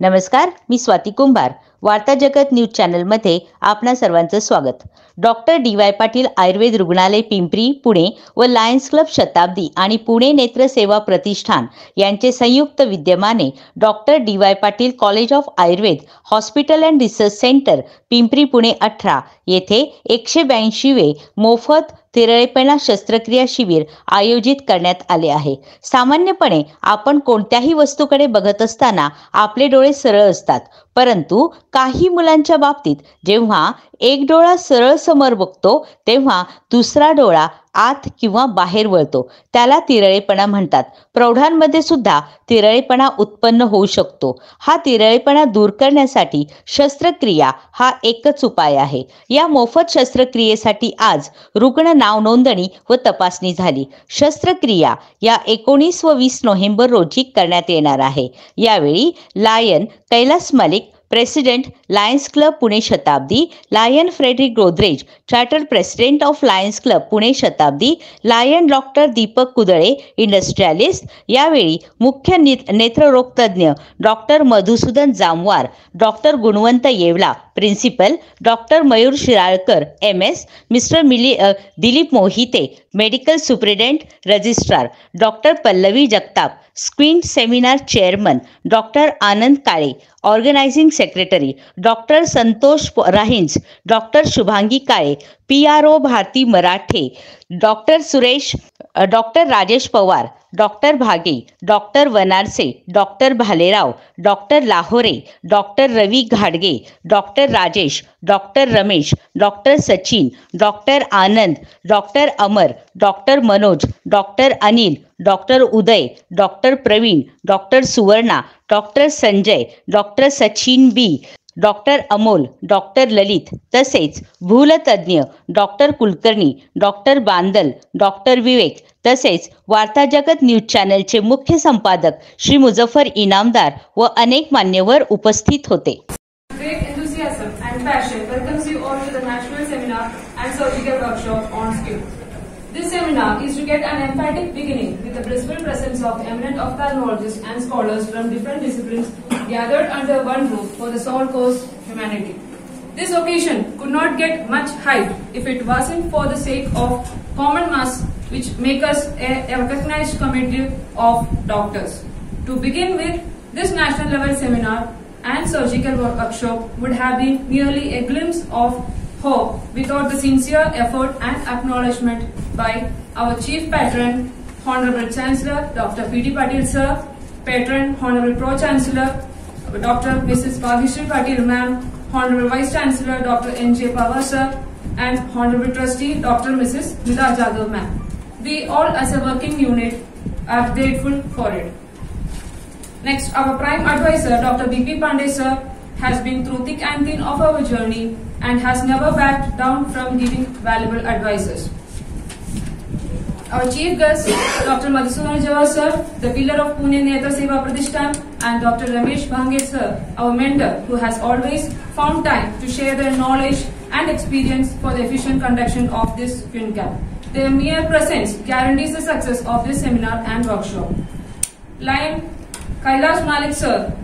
नमस्कार, मी स्वाती कुंभार. वार्ता जगत न्यूज चॅनलमध्ये आपणा सर्वांचं स्वागत. Doctor DY. पाटील आयुर्वेद रुग्णालय पिंपरी पुणे व लायन्स क्लब शताब्दी आणि पुणे नेत्र सेवा प्रतिष्ठान यांचे संयुक्त विद्यमाने doctor DY. Patil college of Ayurveda hospital and research centre Pimpri Pune 18 येथे 182वे मोफत तिरळेपणा शस्त्रक्रिया शिबिर आयोजित करण्यात आले आहे. सामान्यपणे आपण कोणत्याही वस्तूकडे बघत असताना आपले डोळे सरळ असतात, परंतु काही मुलांच्या बाबतीत जेव्हा एक डोळा सरळ समोर बघतो तेव्हा दुसरा डोळा आत किंवा बाहेर वळतो. त्याला तिरळेपणा म्हणतात. प्रौढांमध्ये सुद्धा तिरळेपणा उत्पन्न होऊ शकतो. हा तिरळेपणा दूर करण्यासाठी शस्त्रक्रिया हा एकच उपाय आहे. या मोफत शस्त्रक्रियेसाठी आज रुग्ण नाव नोंदणी व तपासणी झाली. शस्त्रक्रिया या 19 व 20 नोव्हेंबर रोजी करण्यात येणार आहे. यावेळी Lion Kailas Malik president Lions Club Pune Shatabdi, Lion Frederick Godrej chartered president of Lions Club Pune Shatabdi, Lion doctor Deepak Kudale industrialist. यावेळी मुख्य नेत्ररोग तज्ज्ञ doctor Madhusudan Jamwar, doctor Gunwant Yewla principal, doctor Mayur Shiralkar MS, mister Dilip Mohite medical superintendent registrar, doctor Pallavi Jagtap screen seminar chairman, doctor Anand Kale organising secretary, doctor Santosh Rahinj, doctor Shubhangi Kale PRO Bharati Marathe, doctor Rajesh Pawar, doctor Bhage, doctor Vanarase, doctor Bhalerao, doctor Lahore, doctor Ravi घाडगे, doctor Rajesh, doctor Ramesh, doctor Sachin, doctor Anand, doctor Amar, doctor Manoj, doctor Anil, doctor Uday, doctor Pravin, doctor Suvarna, doctor Sanjay, doctor Sachin B, doctor Amol, doctor Lalit तसेच भूलतज्ञ doctor Kulkarni, doctor Bandal, doctor Vivek तसेच वार्ता जगत news चॅनलचे मुख्य संपादक श्री मुझफ्फर इनामदार व अनेक मान्यवर उपस्थित होते. Great enthusiasm and passion welcomes you all to the National Seminar and Surgical Workshop on Skin. This seminar is to get an emphatic beginning with the blissful presence of eminent ophthalmologists and scholars from different disciplines gathered under one roof for the sole cause humanity. This occasion could not get much hype if it wasn't for the sake of common mass which make us a recognized community of doctors. To begin with, this national level seminar and surgical workshop would have been merely a glimpse of hope without the sincere effort and acknowledgement by our Chief Patron, Honorable Chancellor Dr. P.D. Patil Sir, Patron Honorable Pro Chancellor Dr. Mrs. Bhagishri Patil Ma'am, Honorable Vice Chancellor Dr. N.J. Pawar Sir, and Honorable Trustee Dr. Mrs. Nida Jadhav Ma'am. We all as a working unit are grateful for it. Next, our Prime Advisor Dr. B.P. Pandey Sir has been through thick and thin of our journey and has never backed down from giving valuable advices. Our chief guest, Dr. Madhusudan Jawar Sir, the pillar of Pune Netra Seva Pratishthan, and Dr. Ramesh Bhange Sir, our mentor, who has always found time to share their knowledge and experience for the efficient conduction of this FinCap. Their mere presence guarantees the success of this seminar and workshop. Lion Kailash Malik Sir,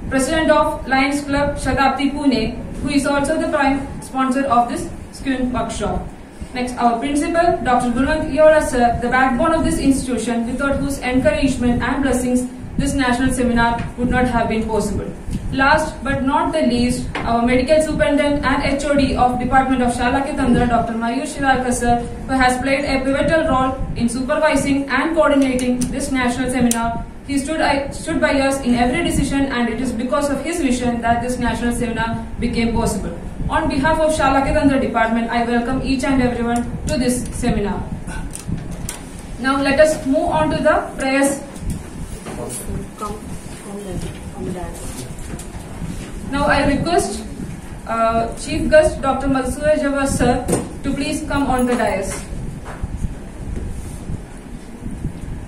President of Lions Club Shatabdi Pune, who is also the prime sponsor of this SKIN workshop. Next, our principal, Dr. Guruant Yola Sir, the backbone of this institution, without whose encouragement and blessings this national seminar would not have been possible. Last but not the least, our medical superintendent and HOD of Department of Shalakitandra, Dr. Mayur Shiralkar Sir, who has played a pivotal role in supervising and coordinating this national seminar. He stood by us in every decision, and it is because of his vision that this national seminar became possible. On behalf of Shalakitandra Department, I welcome each and everyone to this seminar. Now let us move on to the prayers. Now I request Chief Guest Dr. Madhusudan Jawar Sir to please come on the dais.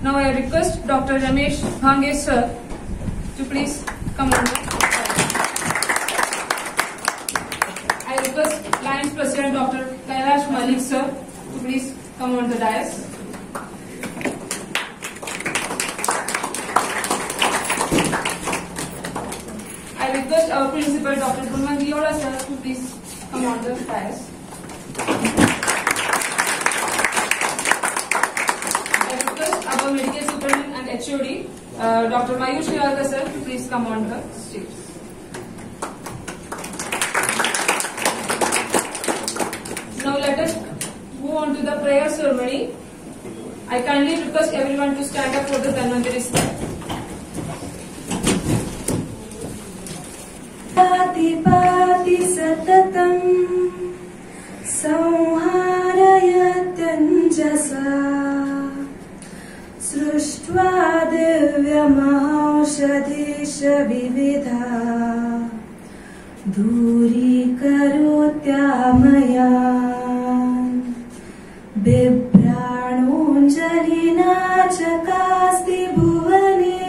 Now I request Dr. Ramesh Bhange Sir to please come on the dais. I request Lions President Dr. Kailash Malik Sir to please come on the dais. I our principal, Dr. Gunman Viola sir, to please come on the dais. I request our medical superintendent and HOD, Dr. Mayush Niralkar sir, to please come on the stage. Now let us move on to the prayer ceremony. I kindly request everyone to stand up for the Dhanvantari step. पाति पाति सततं संहारयत्यञ्जसा सृष्ट्वा दिव्यमौषधीश विविधा दूरीकरोत्यामयान् बिभ्राणोऽञ्जलिना चकास्ति भुवने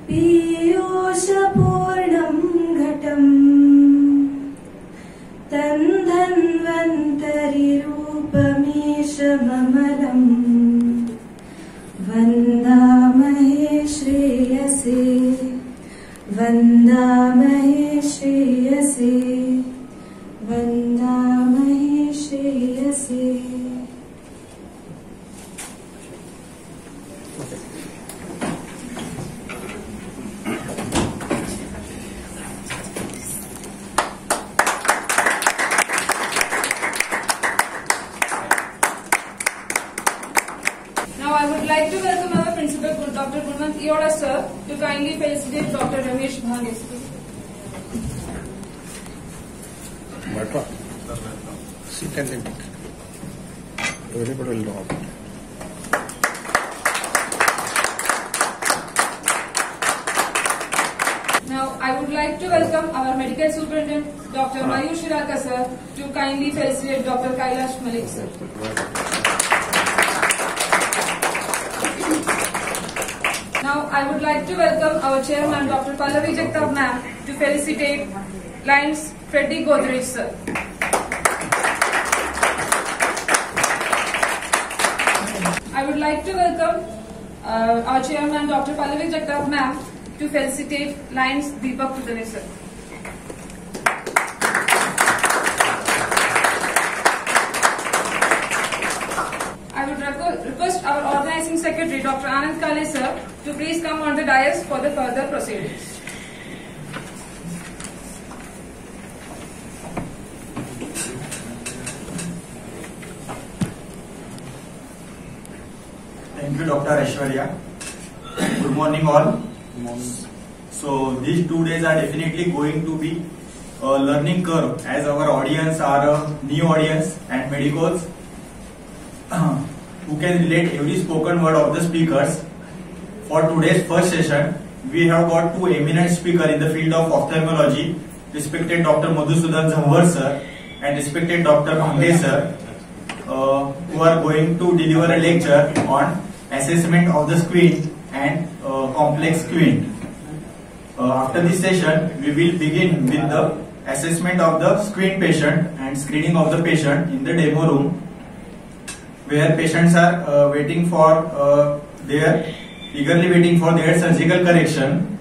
पीयूषपूर्णं घटम् तन्धन्वन्तरिरूपमीशममलम् वन्दामहे श्रेयसे वन्दामहे श्रेयसे वन्दामहे श्रेयसे. Now I would like to welcome our principal, Dr. Gunman Viola sir, to kindly felicitate Dr. Ramesh Bhange. Bata, sit and then everybody will know. Now I would like to welcome our medical superintendent, Dr. Mayush Niralkar sir, to kindly felicitate Dr. Kailash Malik sir. Now I would like to welcome our chairman, Dr. Pallavi Jagtap ma'am, to felicitate Lions Freddy Godrej sir. I would like to welcome our chairman, Dr. Pallavi Jagtap ma'am, to felicitate Lions Deepak Kudane sir. I would request our organizing secretary, Dr. Anand Kale sir, to please come on the dais for the further proceedings. Thank you, Dr. Aishwarya. Good morning, all. So these 2 days are definitely going to be a learning curve, as our audience are a new audience and medicals who can relate every spoken word of the speakers. For today's first session, we have got 2 eminent speakers in the field of ophthalmology, respected Dr. Madhusudan Jhamwar sir and respected Dr. Bhange sir, who are going to deliver a lecture on assessment of the squint and complex squint. After this session, we will begin with the assessment of the squint patient and screening of the patient in the demo room, where patients are eagerly waiting for their surgical correction.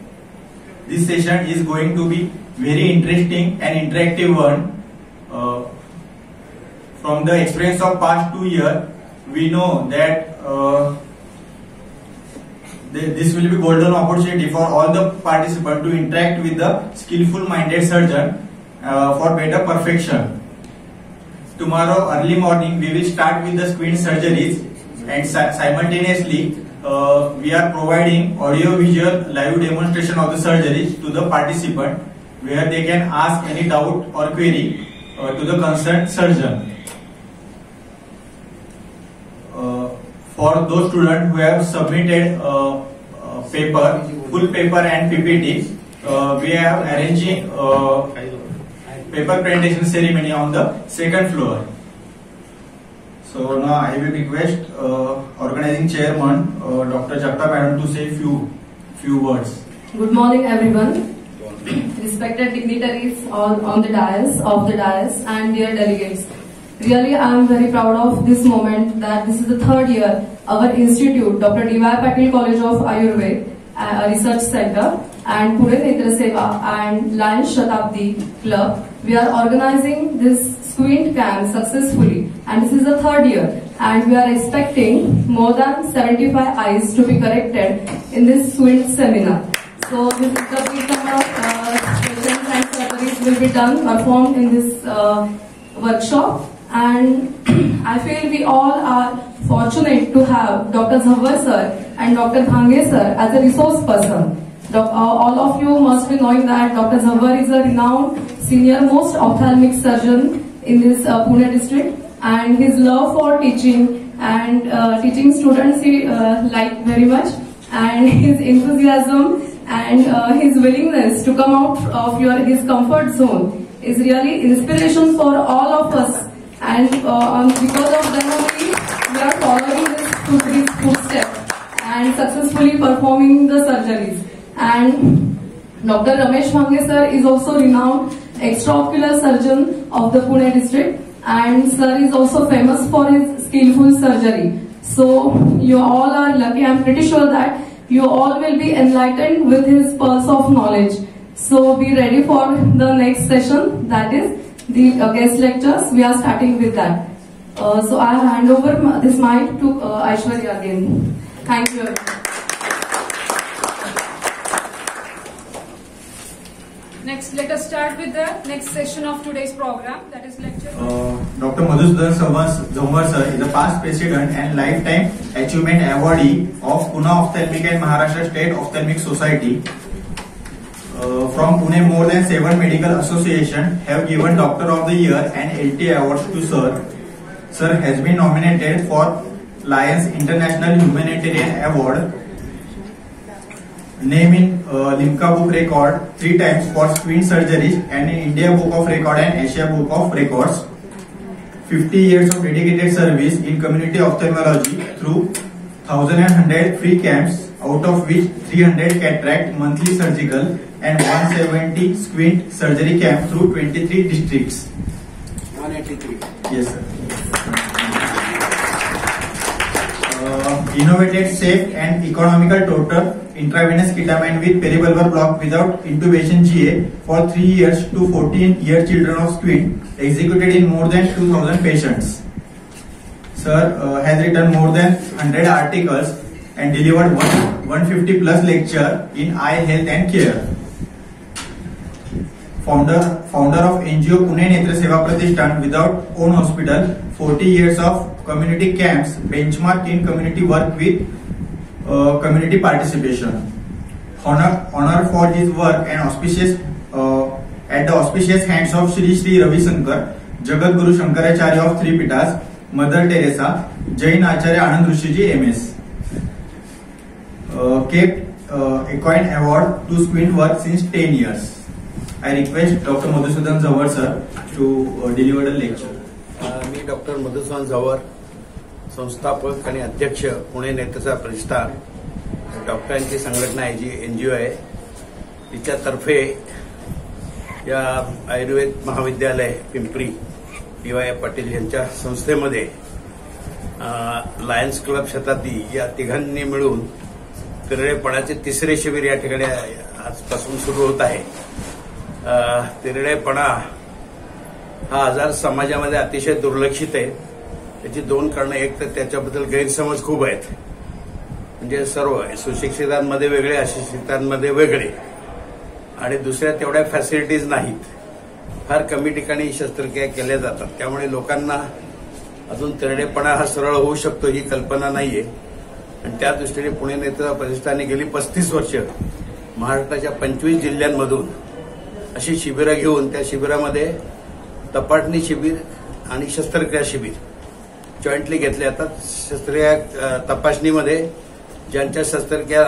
This session is going to be very interesting and interactive one. From the experience of past 2 years, we know that this will be golden opportunity for all the participants to interact with the skillful minded surgeon for better perfection. Tomorrow early morning we will start with the squint surgeries, and simultaneously we are providing audio visual live demonstration of the surgeries to the participant, where they can ask any doubt or query to the concerned surgeon. For those students who have submitted full paper and PPT, we are arranging paper presentation ceremony on the 2nd floor. So now I will request organizing chairman Dr. Jagtap madam to say few words. Good morning, everyone. Respected dignitaries on the dais, and dear delegates. Really, I am very proud of this moment that this is the 3rd year our institute, Dr. D.Y. Patil College of Ayurveda Research Center, and Pune Netra Seva and Lions Shatabdi Club, we are organizing this squint camp successfully, and this is the 3rd year, and we are expecting more than 75 eyes to be corrected in this squint seminar. So this is the big number of sessions and surgeries will be performed in this workshop, and I feel we all are fortunate to have Dr. Jhanwar sir and Dr. Bhange sir as a resource person. All of you must be knowing that Dr. Jhanwar is a renowned senior most ophthalmic surgeon in this Pune district, and his love for teaching and teaching students he liked very much, and his enthusiasm and his willingness to come out of his comfort zone is really inspiration for all of us, and because of them only we are following these footsteps and successfully performing the surgeries. And Dr. Ramesh Bhange sir is also renowned extraocular surgeon of the Pune district, and sir is also famous for his skillful surgery. So you all are lucky. I am pretty sure that you all will be enlightened with his pearls of knowledge. So be ready for the next session, that is the guest lectures. We are starting with that. So I hand over this mic to Aishwarya again. Thank you. Next, let us start with the next session of today's program, that is lecture. Dr. Madhusudan Jhanwar sir is a past president and lifetime achievement awardee of Pune Ophthalmic and Maharashtra State Ophthalmic Society. From Pune, more than 7 medical associations have given Doctor of the Year and LT awards to sir. Sir has been nominated for Lions International Humanitarian Award, name in Limca Book Record 3 times for squint surgeries, and in India Book of Record and Asia Book of Records. 50 years of dedicated service in community ophthalmology through 1,100 free camps, out of which 300 cataract monthly surgical and 170 squint surgery camp through 23 districts. 183. Yes, sir. Innovated safe and economical total intravenous ketamine with peribulbar block without intubation GA for 3 years to 14-year children of squint, executed in more than 2,000 patients. Sir has written more than 100 articles and delivered 150 plus lecture in eye health and care. Founder of NGO Pune Netra Seva Pratishthan without own hospital, 40 years of community camps, benchmark in community work with community participation. Honor for his work and auspicious at the auspicious hands of Sri Ravi Shankar, Jagat Guru Shankaracharya of Three Pitas, Mother Teresa, Jain Acharya Anand Rishiji MS. Kept equine award to squint work since 10 years. I request Dr. Madhusudan Jhanwar sir to deliver the lecture. मी doctor Madhusudan Jhanwar, संस्थापक आणि अध्यक्ष पुणे नेत्रसेवा प्रतिष्ठान, डॉक्टरांची संघटना आहे जी NGO आहे, तिच्यातर्फे या आयुर्वेद महाविद्यालय पिंपरी DY पाटील यांच्या संस्थेमध्ये लायन्स क्लब शताब्दी या तिघांनी मिळून तिरडेपणाचे 3रे शिबिर या ठिकाणी आजपासून सुरू होत आहे. तिरडेपणा हा आजार समाजामध्ये अतिशय दुर्लक्षित आहे. त्याची 2 कारणं, एक तर त्याच्याबद्दल गैरसमज खूप आहेत, म्हणजे सर्व सुशिक्षितांमध्ये वेगळे, अशिक्षितांमध्ये वेगळे, आणि दुसऱ्या तेवढ्या फॅसिलिटीज नाहीत. फार कमी ठिकाणी शस्त्रक्रिया केल्या जातात, त्यामुळे लोकांना अजून तिरडेपणा हा सरळ होऊ शकतो ही कल्पना नाहीये. आणि त्या दृष्टीने पुणे नेत्रसेवा प्रतिष्ठानने गेली 35 वर्ष महाराष्ट्राच्या 25 जिल्ह्यांमधून अशी शिबिरं घेऊन त्या शिबिरामध्ये तपासणी शिबिर आणि शस्त्रक्रिया शिबिर जॉईंटली घेतले जातात. शस्त्रक्रिया तपासणीमध्ये ज्यांच्या शस्त्रक्रिया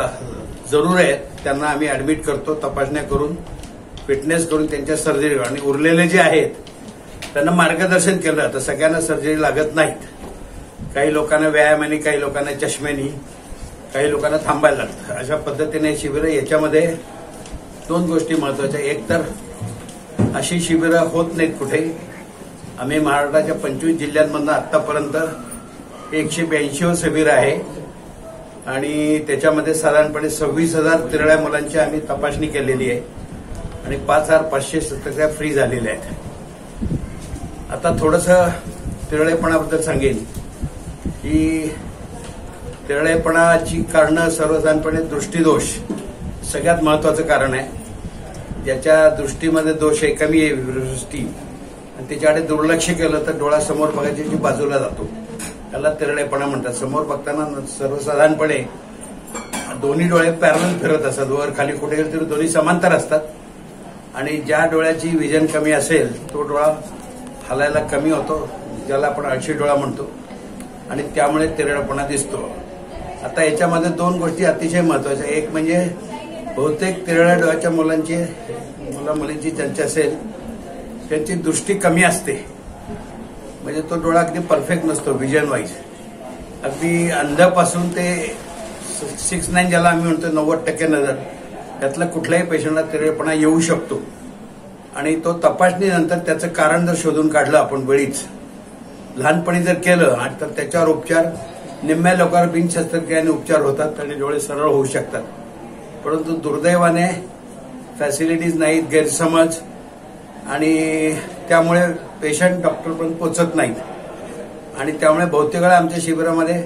जरूर आहेत त्यांना आम्ही ऍडमिट करतो, तपासण्या करून फिटनेस करून त्यांच्या सर्जरी, आणि उरलेले जे आहेत त्यांना मार्गदर्शन केलं जातं. सगळ्यांना सर्जरी लागत नाहीत. काही लोकांना व्यायामाने, काही लोकांना चष्म्यानी, काही लोकांना थांबायला लागतं. अशा पद्धतीने शिबिरं, याच्यामध्ये 2 गोष्टी महत्वाच्या. एक तर अशी शिबिरं होत नाहीत कुठे. आम्ही महाराष्ट्राच्या 25 जिल्ह्यांमधून आतापर्यंत 182 शिबिर आहे आणि त्याच्यामध्ये साधारणपणे 26,000 तिरळ्या मुलांची आम्ही तपासणी केलेली आहे आणि 5,500 शस्त्रक्रिया फ्री झालेल्या आहेत. आता थोडंसं तिरळेपणाबद्दल सांगेन की तिरळेपणाची कारणं सर्वसाधारणपणे दृष्टीदोष सगळ्यात महत्वाचं कारण आहे. ज्याच्या दृष्टीमध्ये दोष आहे, कमी आहे दृष्टी, आणि त्याच्याकडे दुर्लक्ष केलं तर डोळा समोर बघायची जी बाजूला जातो त्याला तिरळेपणा म्हणतात. समोर बघताना सर्वसाधारणपणे दोन्ही डोळे पॅरलल फिरत असतात, वर खाली कुठे गेले तरी दोन्ही समांतर असतात, आणि ज्या डोळ्याची विजन कमी असेल तो डोळा हलायला कमी होतो, ज्याला आपण आळशी डोळा म्हणतो, आणि त्यामुळे तिरळेपणा दिसतो. आता याच्यामध्ये 2 गोष्टी अतिशय महत्वाच्या. एक म्हणजे बहुतेक तिरळ्या डोळ्याच्या मुलांची ज्यांची असेल त्यांची दृष्टी कमी असते, म्हणजे तो डोळा अगदी परफेक्ट नसतो विजन वाईज. अगदी अंधापासून ते 6-9 ज्याला आम्ही म्हणतो 90% नजर, त्यातला कुठल्याही पेशंटला तिरळेपणा येऊ शकतो. आणि तो तपासणीनंतर त्याचं कारण जर शोधून काढलं आपण वेळीच, लहानपणी जर केलं तर त्याच्यावर उपचार निम्म्या लोकांवर बिन शस्त्रक्रियाने उपचार होतात आणि डोळे सरळ होऊ शकतात. परंतु दुर्दैवाने फॅसिलिटीज नाहीत, गैरसमज, आणि त्यामुळे पेशंट डॉक्टरपर्यंत पोहोचत नाहीत. आणि त्यामुळे बहुतेक वेळा आमच्या शिबिरामध्ये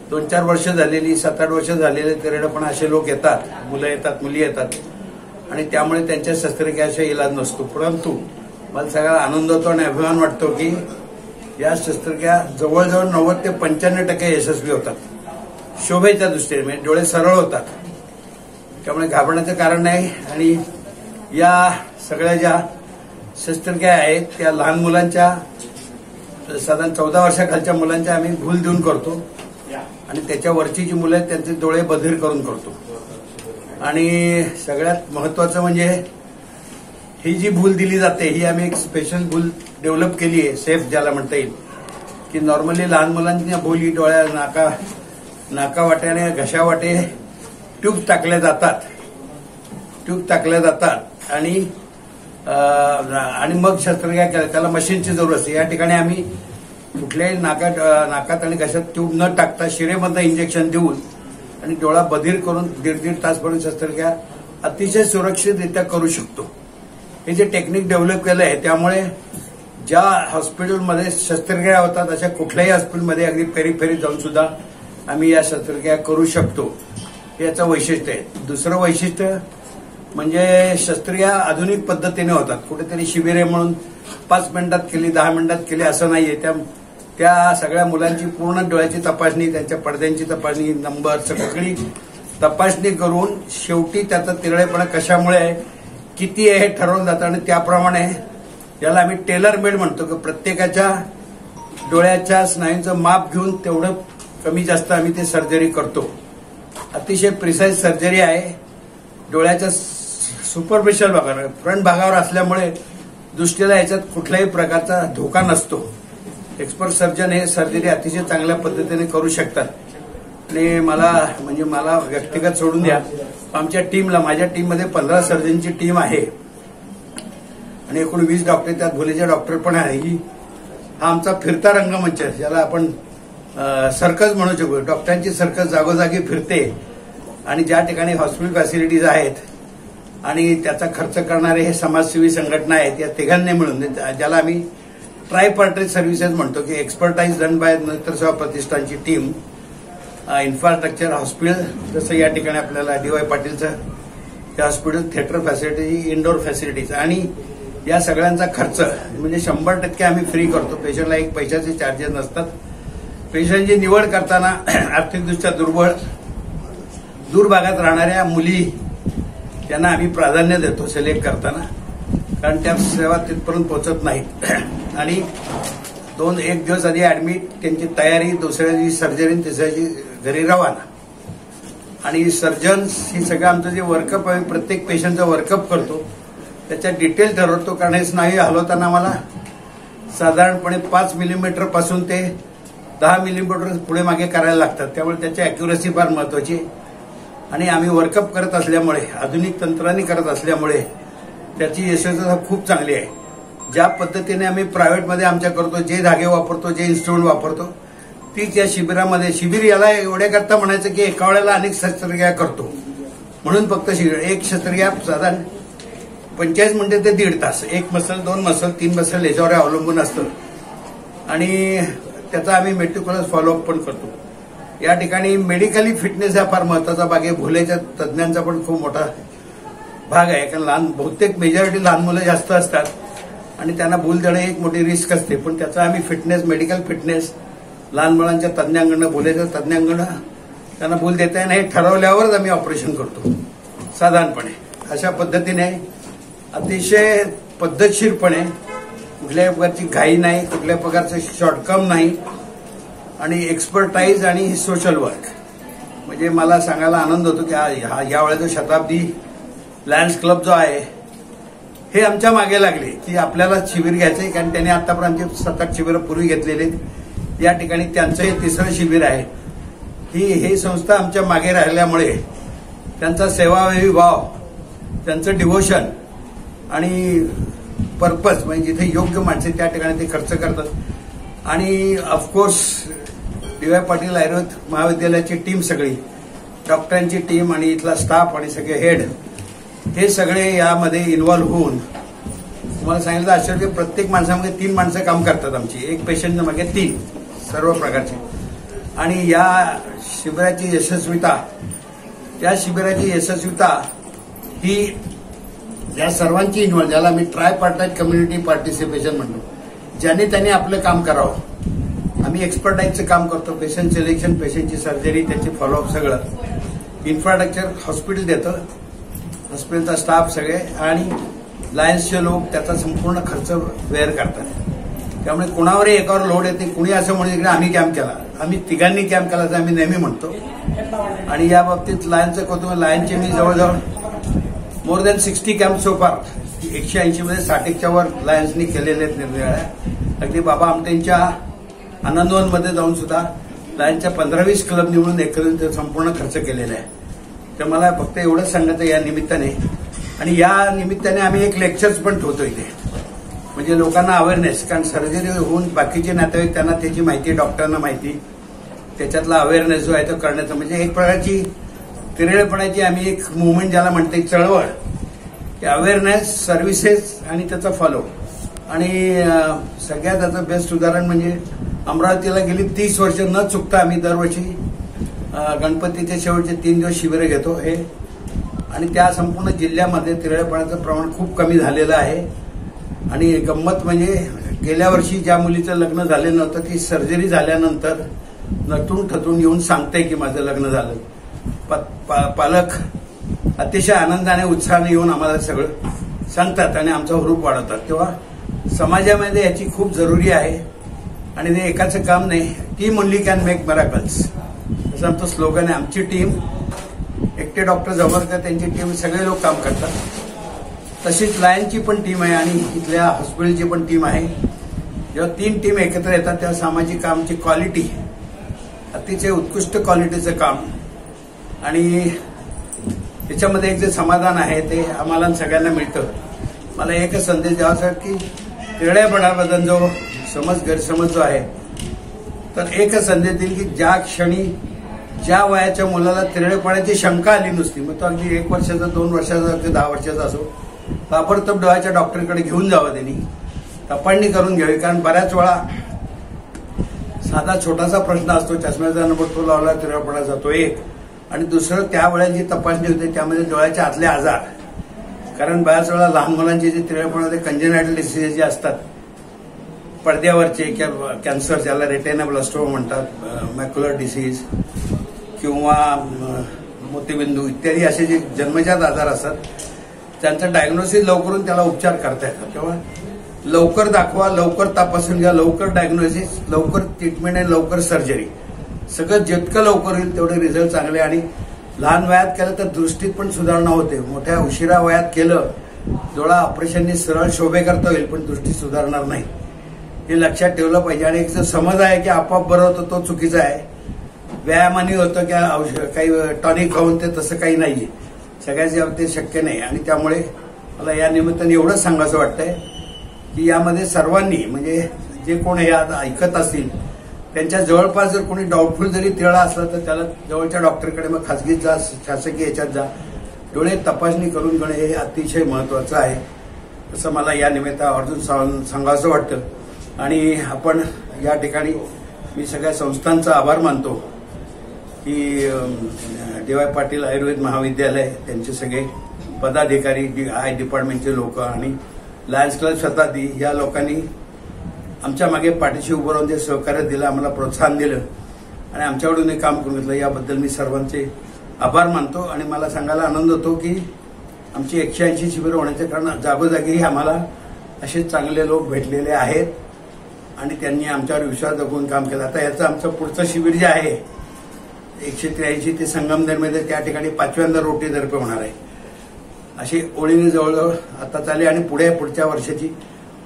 2-4 वर्ष झालेली, 7-8 वर्ष झालेले तिरळेपणा असे लोक येतात, मुलं येतात, मुली येतात, आणि त्यामुळे त्यांच्या शस्त्रक्रियाचा इलाज नसतो. परंतु मला सगळ्यात आनंद होतो आणि अभिमान वाटतो की या शस्त्रक्रिया जवळजवळ 90 ते 95% यशस्वी होतात, शोभेच्या दृष्टीने, म्हणजे डोळे सरळ होतात. त्यामुळे घाबरण्याचं कारण नाही. आणि या सगळ्या ज्या शस्त्रक्रिया आहेत त्या लहान मुलांच्या, साधारण 14 वर्षाखालच्या मुलांच्या आम्ही भूल देऊन करतो, आणि त्याच्यावरची जी मुलं आहेत त्यांचे डोळे बधीर करून करतो. आणि सगळ्यात महत्वाचं म्हणजे ही जी भूल दिली जाते ही आम्ही एक स्पेशल भूल डेव्हलप केली आहे, सेफ ज्याला म्हणता येईल, की नॉर्मली लहान मुलांची भूल ही डोळ्या, नाकावाट्याने, घशावाटे ट्यूब टाकल्या जातात आणि मग शस्त्रक्रिया केल्या, त्याला मशीनची जरूर असते. या ठिकाणी आम्ही कुठल्याही नाकात आणि घशात ट्यूब न टाकता शिरेमधनं इंजेक्शन देऊन आणि डोळा बधीर करून 1.5 तासपर्यंत शस्त्रक्रिया अतिशय सुरक्षितरित्या करू शकतो. हे जे टेक्निक डेव्हलप केलं आहे त्यामुळे ज्या हॉस्पिटलमध्ये शस्त्रक्रिया होतात अशा कुठल्याही हॉस्पिटलमध्ये अगदी पेरीफेरी जाऊन सुद्धा आम्ही या शस्त्रक्रिया करू शकतो. हे याचं वैशिष्ट्य आहे. दुसरं वैशिष्ट्य म्हणजे शस्त्रक्रिया आधुनिक पद्धतीने होतात. कुठेतरी शिबिरे म्हणून 5 मिनिटात केली, 10 मिनिटात केली असं नाहीये. त्या सगळ्या मुलांची पूर्ण डोळ्याची तपासणी, त्यांच्या पडद्यांची तपासणी, नंबर, सगळी तपासणी करून शेवटी त्याचा तिरळेपणा कशामुळे आहे, किती आहे हे ठरवलं जातं. आणि त्याप्रमाणे याला आम्ही टेलर मेड म्हणतो की प्रत्येकाच्या डोळ्याच्या स्नायूंचं माप घेऊन तेवढं कमी जास्त आम्ही ते सर्जरी करतो. अतिशय प्रिसाइज सर्जरी आहे. डोळ्याच्या सुपरफिशियल भागावर, फ्रंट भागावर असल्यामुळे दृष्टीला याच्यात कुठल्याही प्रकारचा धोका नसतो. एक्सपर्ट सर्जन हे सर्जरी अतिशय चांगल्या पद्धतीने करू शकतात. आणि मला व्यक्तिगत सोडून द्या, आमच्या टीमला, माझ्या टीममध्ये 15 सर्जनची टीम आहे आणि एकूण 20 डॉक्टर, त्यात भुलेचे डॉक्टर पण आहे. हा आमचा फिरता रंगमंच आहे, ज्याला आपण सर्कस म्हणू शकतो. डॉक्टरांची सर्कस जागोजागी फिरते आणि ज्या ठिकाणी हॉस्पिटल फॅसिलिटीज आहेत आणि त्याचा खर्च करणारे हे समाजसेवी संघटना आहेत, या तिघांनी मिळून, ज्याला आम्ही ट्रायपार्टाईट सर्व्हिसेस म्हणतो, की एक्सपर्टाईज डन बाय नेत्र सेवा प्रतिष्ठानची टीम, इन्फ्रास्ट्रक्चर, हॉस्पिटल, जसं या ठिकाणी आपल्याला DY पाटीलचं ते hospital, theatre facility, indoor facilities, आणि या सगळ्यांचा खर्च म्हणजे 100% आम्ही फ्री करतो. पेशंटला एक पैशाचे चार्जेस नसतात. पेशंटची निवड करताना आर्थिकदृष्ट्या दूर भागात राहणाऱ्या मुली त्यांना आम्ही प्राधान्य देतो सिलेक्ट करताना, कारण त्या सेवा तिथपर्यंत पोहोचत नाहीत. आणि 1 दिवस आधी ऍडमिट, त्यांची तयारी, दुसऱ्या दिवशी सर्जरी, तिसऱ्या दिवशी घरी रवाना. आणि सर्जन्स ही सगळं आमचं जे वर्कअप आहे, प्रत्येक पेशंटचं वर्कअप करतो, त्याच्या डिटेल ठरवतो. कारण हे स्नायू हलवताना मला साधारणपणे 5 मिलीमीटर पासून ते 10 मिलीमीटर पुढे मागे करायला लागतात. त्यामुळे त्याची अॅक्युरसी फार महत्वाची. आणि आम्ही वर्कअप करत असल्यामुळे, आधुनिक तंत्राने करत असल्यामुळे त्याची यशस्वीता खूप चांगली आहे. ज्या पद्धतीने आम्ही प्रायव्हेटमध्ये आमच्या करतो, जे धागे वापरतो, जे इन्स्ट्रुमेंट वापरतो, तीच या शिबिरामध्ये, शिबिर याला एवढ्याकरता म्हणायचं की एका वेळेला अनेक शस्त्रक्रिया करतो म्हणून फक्त शिबिर. एक शस्त्रक्रिया साधारण 45 मिनिटे ते 1.5 तास, 1 मसल 2 मसल 3 मसल याच्यावर अवलंबून असतं आणि त्याचा आम्ही मेटिक्युलस फॉलोअप पण करतो. या ठिकाणी मेडिकली फिटनेस हा फार महत्वाचा भाग आहे. भुलेच्या तज्ज्ञांचा पण खूप मोठा भाग आहे, कारण बहुतेक मेजॉरिटी लहान मुलं जास्त असतात आणि त्यांना भूल देणं एक मोठी रिस्क असते. पण त्याचा आम्ही फिटनेस, मेडिकल फिटनेस लहान मुलांच्या तज्ज्ञांकडनं, भुलेच्या तज्ज्ञांकडनं त्यांना भूल देता येणं हे ठरवल्यावरच आम्ही ऑपरेशन करतो साधारणपणे. अशा पद्धतीने अतिशय पद्धतशीरपणे, कुठल्याही प्रकारची घाई नाही, कुठल्या प्रकारचं शॉर्टकम नाही आणि एक्सपर्टाईज आणि सोशल वर्क. म्हणजे मला सांगायला आनंद होतो की या वेळेचा शताब्दी लायन्स क्लब जो आहे हे आमच्या मागे लागले की आपल्याला शिबिर घ्यायचंय, कारण त्यांनी आतापर्यंत 7-8 शिबिरं पूर्वी घेतलेली. या ठिकाणी त्यांचं हे 3रं शिबिर आहे. ही संस्था आमच्या मागे राहिल्यामुळे त्यांचा सेवाभावी भाव, त्यांचं डिव्होशन आणि पर्पज, म्हणजे जिथे योग्य माणसे त्या ठिकाणी ते खर्च करतात. आणि ऑफकोर्स डी.वाय. पाटील आयुर्वेद महाविद्यालयाची टीम, सगळी डॉक्टरांची टीम आणि इथला स्टाफ आणि सगळे हेड, हे सगळे यामध्ये इन्व्हॉल्व्ह होऊन, तुम्हाला सांगितलं आश्चर्य, प्रत्येक माणसामध्ये 3 माणसं काम करतात आमची, एक पेशंटच्या मागे 3 सर्व प्रकारचे. आणि या शिबिराची यशस्वीता ही या सर्वांची इन्व्हॉल्व, ज्याला मी ट्रायपार्टाईट कम्युनिटी पार्टिसिपेशन म्हणतो, ज्यांनी त्यांनी आपलं काम करावं. आम्ही एक्सपर्टाईजचं काम करतो, पेशंट सिलेक्शन, पेशंटची सर्जरी, त्याची फॉलोअप, सगळं इन्फ्रास्ट्रक्चर हॉस्पिटल देतं, हॉस्पिटलचा स्टाफ सगळे, आणि लायन्सचे लोक त्याचा संपूर्ण खर्च बेअर करतात. त्यामुळे कुणावरही एकावर लोड येते. कुणी असं म्हणू की आम्ही कॅम्प केला, आम्ही तिघांनी कॅम्प केला तर आम्ही नेहमी म्हणतो. आणि या बाबतीत लायन्सचं कौतुक, लायन्सचे मी जवळजवळ मोर दॅन 60 कॅम्प सो फार, 180 मध्ये 60च्या वर लायन्सनी केलेले आहेत निरनिराळ्या. अगदी बाबा आमटेंच्या आनंदवनमध्ये जाऊन सुद्धा लायन्सच्या 15-20 क्लब निवडून एकत्रित संपूर्ण खर्च केलेला आहे. तर मला फक्त एवढंच सांगायचं या निमित्ताने. आणि या निमित्ताने आम्ही एक लेक्चर्स पण ठेवतो इथे, म्हणजे लोकांना अवेअरनेस, कारण सर्जरी होऊन बाकीचे नातेवाईक त्यांना त्याची माहिती, डॉक्टरांना माहिती, त्याच्यातला अवेअरनेस जो आहे तो करण्याचा, म्हणजे एक प्रकारची तिरळेपणाची आम्ही एक मुवमेंट ज्याला म्हणते, चळवळ, अवेअरनेस, सर्व्हिसेस आणि त्याचा फॉलो. आणि सगळ्यात त्याचं बेस्ट उदाहरण म्हणजे अमरावतीला गेली 30 वर्ष न चुकता आम्ही दरवर्षी गणपतीचे शेवटचे 3 दिवस शिबिरं घेतो हे. आणि त्या संपूर्ण जिल्ह्यामध्ये तिरळेपणाचं प्रमाण खूप कमी झालेलं आहे. आणि गंमत म्हणजे गेल्या वर्षी ज्या मुलीचं लग्न झालं नव्हतं, ती सर्जरी झाल्यानंतर नटून ठटून येऊन सांगते की माझं लग्न झालं. पालक अतिशय आनंदाने, उत्साहाने येऊन आम्हाला सगळं सांगतात आणि आमचा हुरूप वाढवतात. तेव्हा समाजामध्ये याची खूप जरुरी आहे. आणि ते एकाचं काम नाही, team only can make miracles, असं आमचं स्लोगन आहे. आमची टीम, एकटे डॉक्टर जवळकर, त्यांची टीम, सगळे लोक काम करतात. तशीच लायनची पण टीम आहे आणि इथल्या हॉस्पिटलची पण टीम आहे. जेव्हा 3 टीम एकत्र येतात तेव्हा सामाजिक कामची क्वालिटी, अतिशय उत्कृष्ट क्वालिटीचं काम, आणि त्याच्यामध्ये एक जे समाधान आहे ते आम्हाला सगळ्यांना मिळतं. मला एकच संदेश द्यावा की तिरळेपणाबद्दल जो गैरसमज जो आहे, तर एकच संदेश देईल की ज्या क्षणी ज्या वयाच्या मुलाला तिरळेपणाची शंका आली नुसती, मग तो अगदी 1 वर्षाचा, 2 वर्षाचा, अगदी 10 वर्षाचा असो, ताबडतोब डोळ्याच्या डॉक्टरकडे घेऊन जावं, त्यांनी तपासणी करून घ्यावी. कारण बऱ्याच वेळा साधा छोटासा प्रश्न असतो, चष्म्याचा नंबर तो लावला, तिरळेपणा जातो एक, आणि दुसरं त्यावेळेला जी तपासणी होते त्यामध्ये डोळ्याचे आतले आजार, कारण बऱ्याच वेळा लहान मुलांचे जे तिरळेपणामध्ये कंजेनायटल डिसीजेस जे असतात, पडद्यावरचे कॅन्सर, ज्याला रेटिनाब्लास्टोमा म्हणतात, मॅक्युलर डिसीज किंवा मोतीबिंदू इत्यादी असे जे जन्मजात आजार असतात, त्यांचं डायग्नोसिस लवकरून त्याला उपचार करता येतात. तेव्हा लवकर दाखवा, लवकर तपासून घ्या, लवकर डायग्नोसिस, लवकर ट्रीटमेंट आणि लवकर सर्जरी, सगळं जितकं लवकर होईल तेवढे रिझल्ट चांगले. आणि लहान वयात केलं तर दृष्टीत पण सुधारणा होते. मोठ्या उशिरा वयात केलं, डोळा ऑपरेशनने सरळ शोभे करता होईल पण दृष्टी सुधारणार नाही, हे लक्षात ठेवलं पाहिजे. आणि एक जो समज आहे की आपोआप बरं होतं तो चुकीचा आहे. व्यायामाने होतं की औषध काही टॉनिक खाऊन, ते तसं काही नाहीये, सगळ्याच्या बाबतीत शक्य नाही. आणि त्यामुळे मला या निमित्ताने एवढंच सांगायचं वाटतंय की यामध्ये सर्वांनी, म्हणजे जे कोण हे आता ऐकत असतील त्यांच्या जवळपास जर कोणी डाऊटफुल जरी तिळा असला तर त्याला जवळच्या डॉक्टरकडे मग खासगीत जा, शासकीय याच्यात जा, डोळे तपासणी करून घेणं हे अतिशय महत्वाचं आहे असं मला या निमित्तावर सांगावंसं वाटतं। आणि आपण या ठिकाणी मी सगळ्या संस्थांचा आभार मानतो की डी.वाय. पाटील आयुर्वेद महाविद्यालय, त्यांचे सगळे पदाधिकारी, आय डिपार्टमेंटचे लोक आणि लायन्स क्लब शताब्दी या लोकांनी आमच्या मागे पाठीशी उभं राहून जे सहकार्य दिलं, आम्हाला प्रोत्साहन दिलं आणि आमच्याकडून हे काम करून घेतलं, याबद्दल मी सर्वांचे आभार मानतो। आणि मला सांगायला आनंद होतो की आमची 180 शिबिरं होण्याच्या कारण जागोजागी आम्हाला असे चांगले लोक भेटलेले आहेत आणि त्यांनी आमच्यावर विश्वास दाखवून काम केलं। आता याचं आमचं पुढचं शिबिर जे आहे 183 ते संगमनेरमध्ये, त्या ठिकाणी 5व्यांदा रोटीतर्फे होणार आहे। अशी ओळीने जवळजवळ आता चालली आणि पुढच्या वर्षाची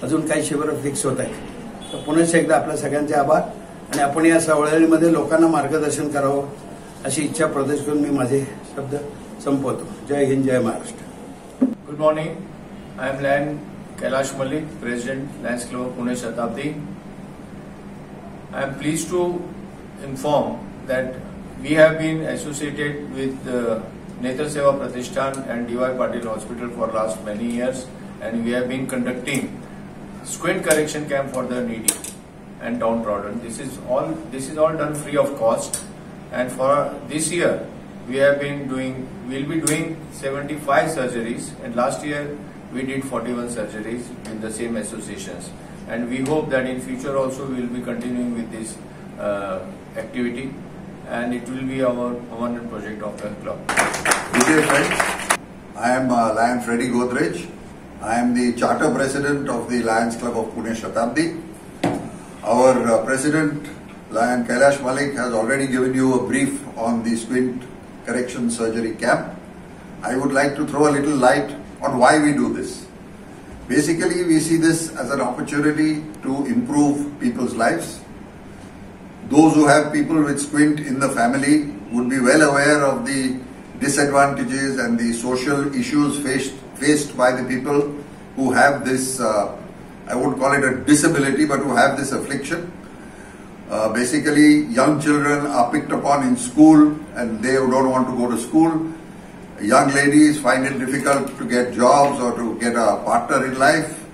अजून काही शिबिरं फिक्स होत आहेत। तर पुन्हा एकदा आपल्या सगळ्यांचे आभार आणि आपण या सवळीमध्ये लोकांना मार्गदर्शन करावं अशी इच्छा प्रदेश करून मी माझे शब्द संपवतो। जय हिंद, जय Maharashtra. Good morning. I am Lion Kailash Malik, President, Lions Club of Pune Shatabdi. I am pleased to inform that we have been associated with Netra Seva Pratishthan and D.Y. Patil Hospital for last many years, and we have been conducting squint correction camp for the needy and downtrodden. This is all done free of cost, and for this year we'll be doing 75 surgeries, and last year we did 41 surgeries in the same associations, and we hope that in future also we will be continuing with this activity, and it will be our permanent project of the club. Good day, friends. I am Lion Freddy Godrej. I am the Charter President of the Lions Club of Pune Shatabdi. Our President, Lion Kailash Malik, has already given you a brief on the squint correction surgery camp. I would like to throw a little light on why we do this. Basically, we see this as an opportunity to improve people's lives. Those who have people with squint in the family would be well aware of the disadvantages and the social issues faced by the people who have this, I wouldn't call it a disability, but who have this affliction. Basically, young children are picked upon in school and they don't want to go to school. Young ladies find it difficult to get jobs or to get a partner in life.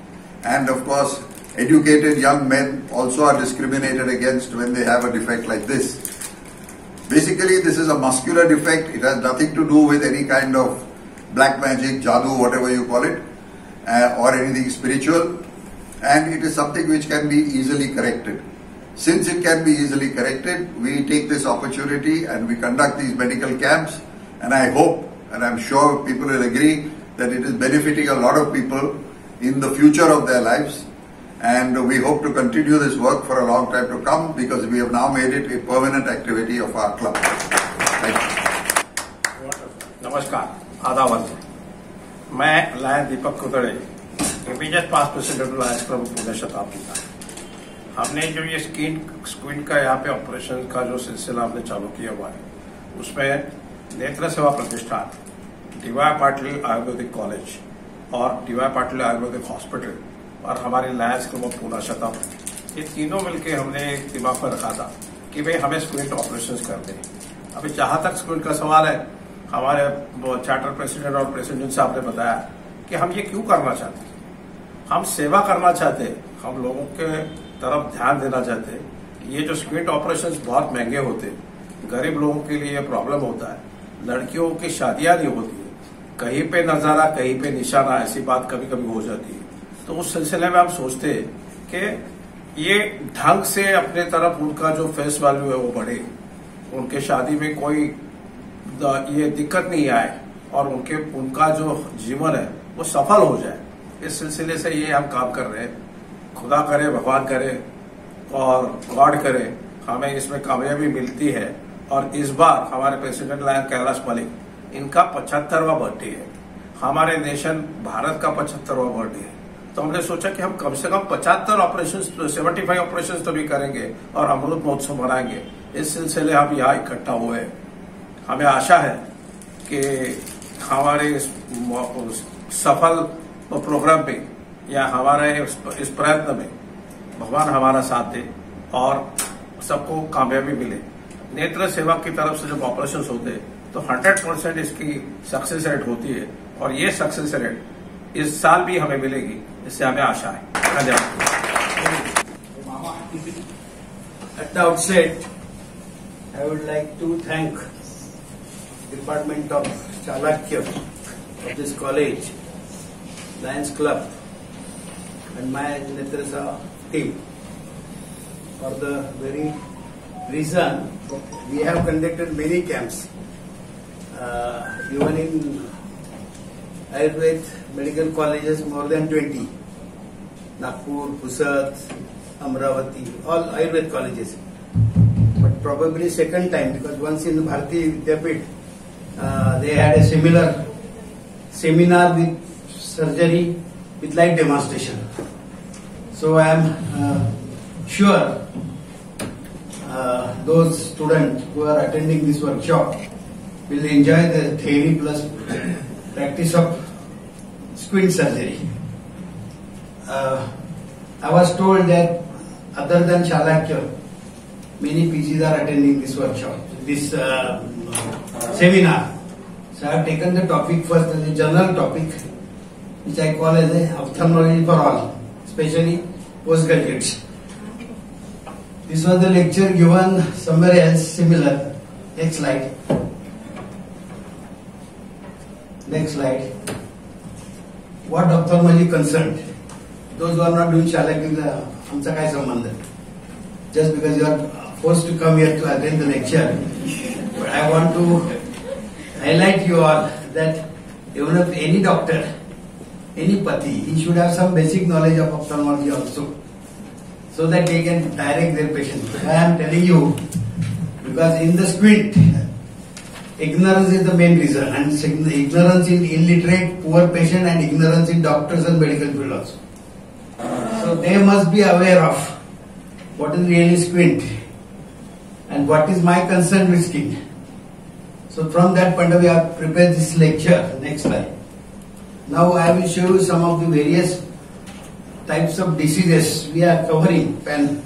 And of course, educated young men also are discriminated against when they have a defect like this. Basically, this is a muscular defect. It has nothing to do with any kind of black magic, jadoo, whatever you call it, or anything spiritual. And it is something which can be easily corrected. Since it can be easily corrected, we take this opportunity and we conduct these medical camps. And I hope, and I'm sure people will agree, that it is benefiting a lot of people in the future of their lives. And we hope to continue this work for a long time to come because we have now made it a permanent activity of our club. Thank you. नमस्कार, आदाब। मैं Lion Deepak Kutade, immediate past president Lions Club Pune Shatabdi का। हमने जो ये squint का यहाँ पे ऑपरेशन का जो सिलसिला हमने चालू किया हुआ है, उसमें नेत्र सेवा प्रतिष्ठान, डी.वाय. पाटिल आयुर्वेदिक कॉलेज और डी.वाय. पाटिल आयुर्वेदिक हॉस्पिटल और हमारे लायंस क्लब ऑफ पुणे शताब्दी, ये तीनों मिलकर हमने एक दिमाग पर रखा था कि भाई हमें स्क्विंट ऑपरेशन करने हैं। अभी जहां तक स्क्विंट का सवाल है, हमारे चार्टर प्रेसिडेंट और प्रेसिडेंट साहब ने बताया कि हम ये क्यों करना चाहते हैं। हम सेवा करना चाहते हैं, हम लोगों के तरफ ध्यान देना चाहते हैं। ये जो स्क्विंट ऑपरेशन बहुत महंगे होते हैं, गरीब लोगों के लिए प्रॉब्लम होता है, लड़कियों की शादियां नहीं होती है, कहीं पे नजारा कहीं पे निशाना, ऐसी बात कभी कभी हो जाती है। तो उस सिलसिले में हम सोचते हैं कि ये ढंग से अपने तरफ उनका जो फेस वैल्यू है वो बढ़े, उनके शादी में कोई ये दिक्कत नहीं आए और उनका जो जीवन है वो सफल हो जाए। इस सिलसिले से ये हम काम कर रहे हैं। खुदा करे, भगवान करे और गॉड करे हमें इसमें कामयाबी मिलती है। और इस बार हमारे प्रेसिडेंट लायन कैलाश मलिक, इनका 75वां बर्थडे है। हमारे नेशन भारत का 75वां बर्थडे है, तो हमने सोचा कि हम कम से कम 75 ऑपरेशन तो भी करेंगे और अमृत महोत्सव मनाएंगे। इस सिलसिले हम यहाँ इकट्ठा हुए। हमें आशा है कि हमारे इस सफल प्रोग्राम पे या हमारे इस प्रयत्न में भगवान हमारा साथ दे और सबको कामयाबी मिले। नेत्र सेवा की तरफ से जब ऑपरेशन होते हैं तो 100% इसकी सक्सेस रेट होती है और ये सक्सेस रेट इस साल भी हमें मिलेगी, इससे हमें आशा है। धन्यवाद। At the outset, I would like to thank Department of Chalakya of this college, Lions Club, and my Netrasa team for the very reason we have conducted many camps, even in Ayurved medical colleges, more than 20, Nagpur, Pusat, Amravati, all Ayurved colleges. But probably second time, because once in Bharati Vidyapit, they had a similar seminar with surgery with live demonstration. So I am sure those students who are attending this workshop will enjoy the theory plus practice of squint surgery. I was told that other than Chalakya, many PGs are attending this workshop, this seminar. So I have taken the topic first as a general topic, which I call as a ophthalmology for all, especially postgraduates. This was the lecture given somewhere else similar. Next slide. Next slide. What ophthalmology concerned? Those who are not doing Chalakya, आमचा काय संबंध? Just because you are forced to come here to attend the lecture, but I want to highlight you all that even if any doctor, any pati, he should have some basic knowledge of ophthalmology also, so that they can direct their patient. I am telling you because in the squint, ignorance is the main reason, and ignorance in illiterate, poor patient, and ignorance in doctors and medical field also. So they must be aware of what is really squint and what is my concern with skin. So from that point of view, I have prepared this lecture. Next slide. Now I will show you some of the various types of diseases we are covering. And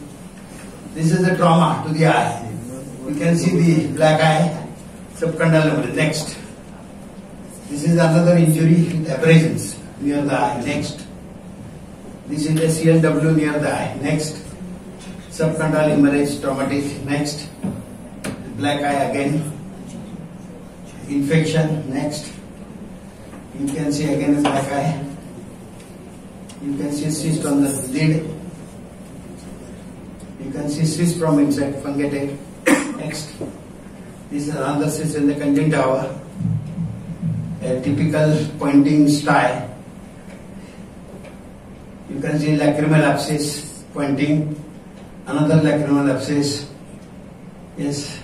this is the trauma to the eye. You can see the black eye, subcondylar. Next. This is another injury with abrasions near the eye. Next. This is a CLW near the eye. Next. Subcondylar hemorrhage, traumatic. Next. Black eye again. Infection. Next. You can see again a black eye. You can see cyst on the lid. You can see cyst from inside, fungated. Next. This is another cyst in the conjunctiva. A typical pointing style. You can see lacrimal abscess pointing. Another lacrimal abscess. Yes.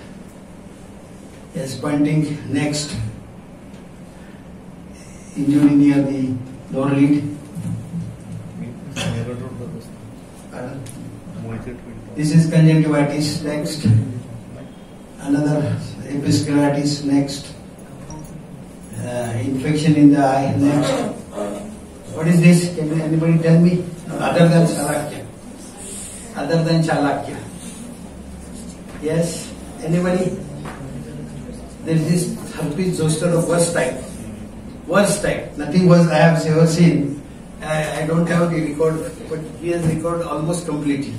Yes, pointing. Next. Injury near the lower lid. This is conjunctivitis. Next. Another episcleritis. Next. Infection in the eye. Next. What is this? Can anybody tell me? Other than Chalakya. Other than Chalakya. Yes? Anybody? There is this herpes zoster of worst type. Worst type. Nothing worse I have ever seen. I don't have the record, but he has recorded almost completely.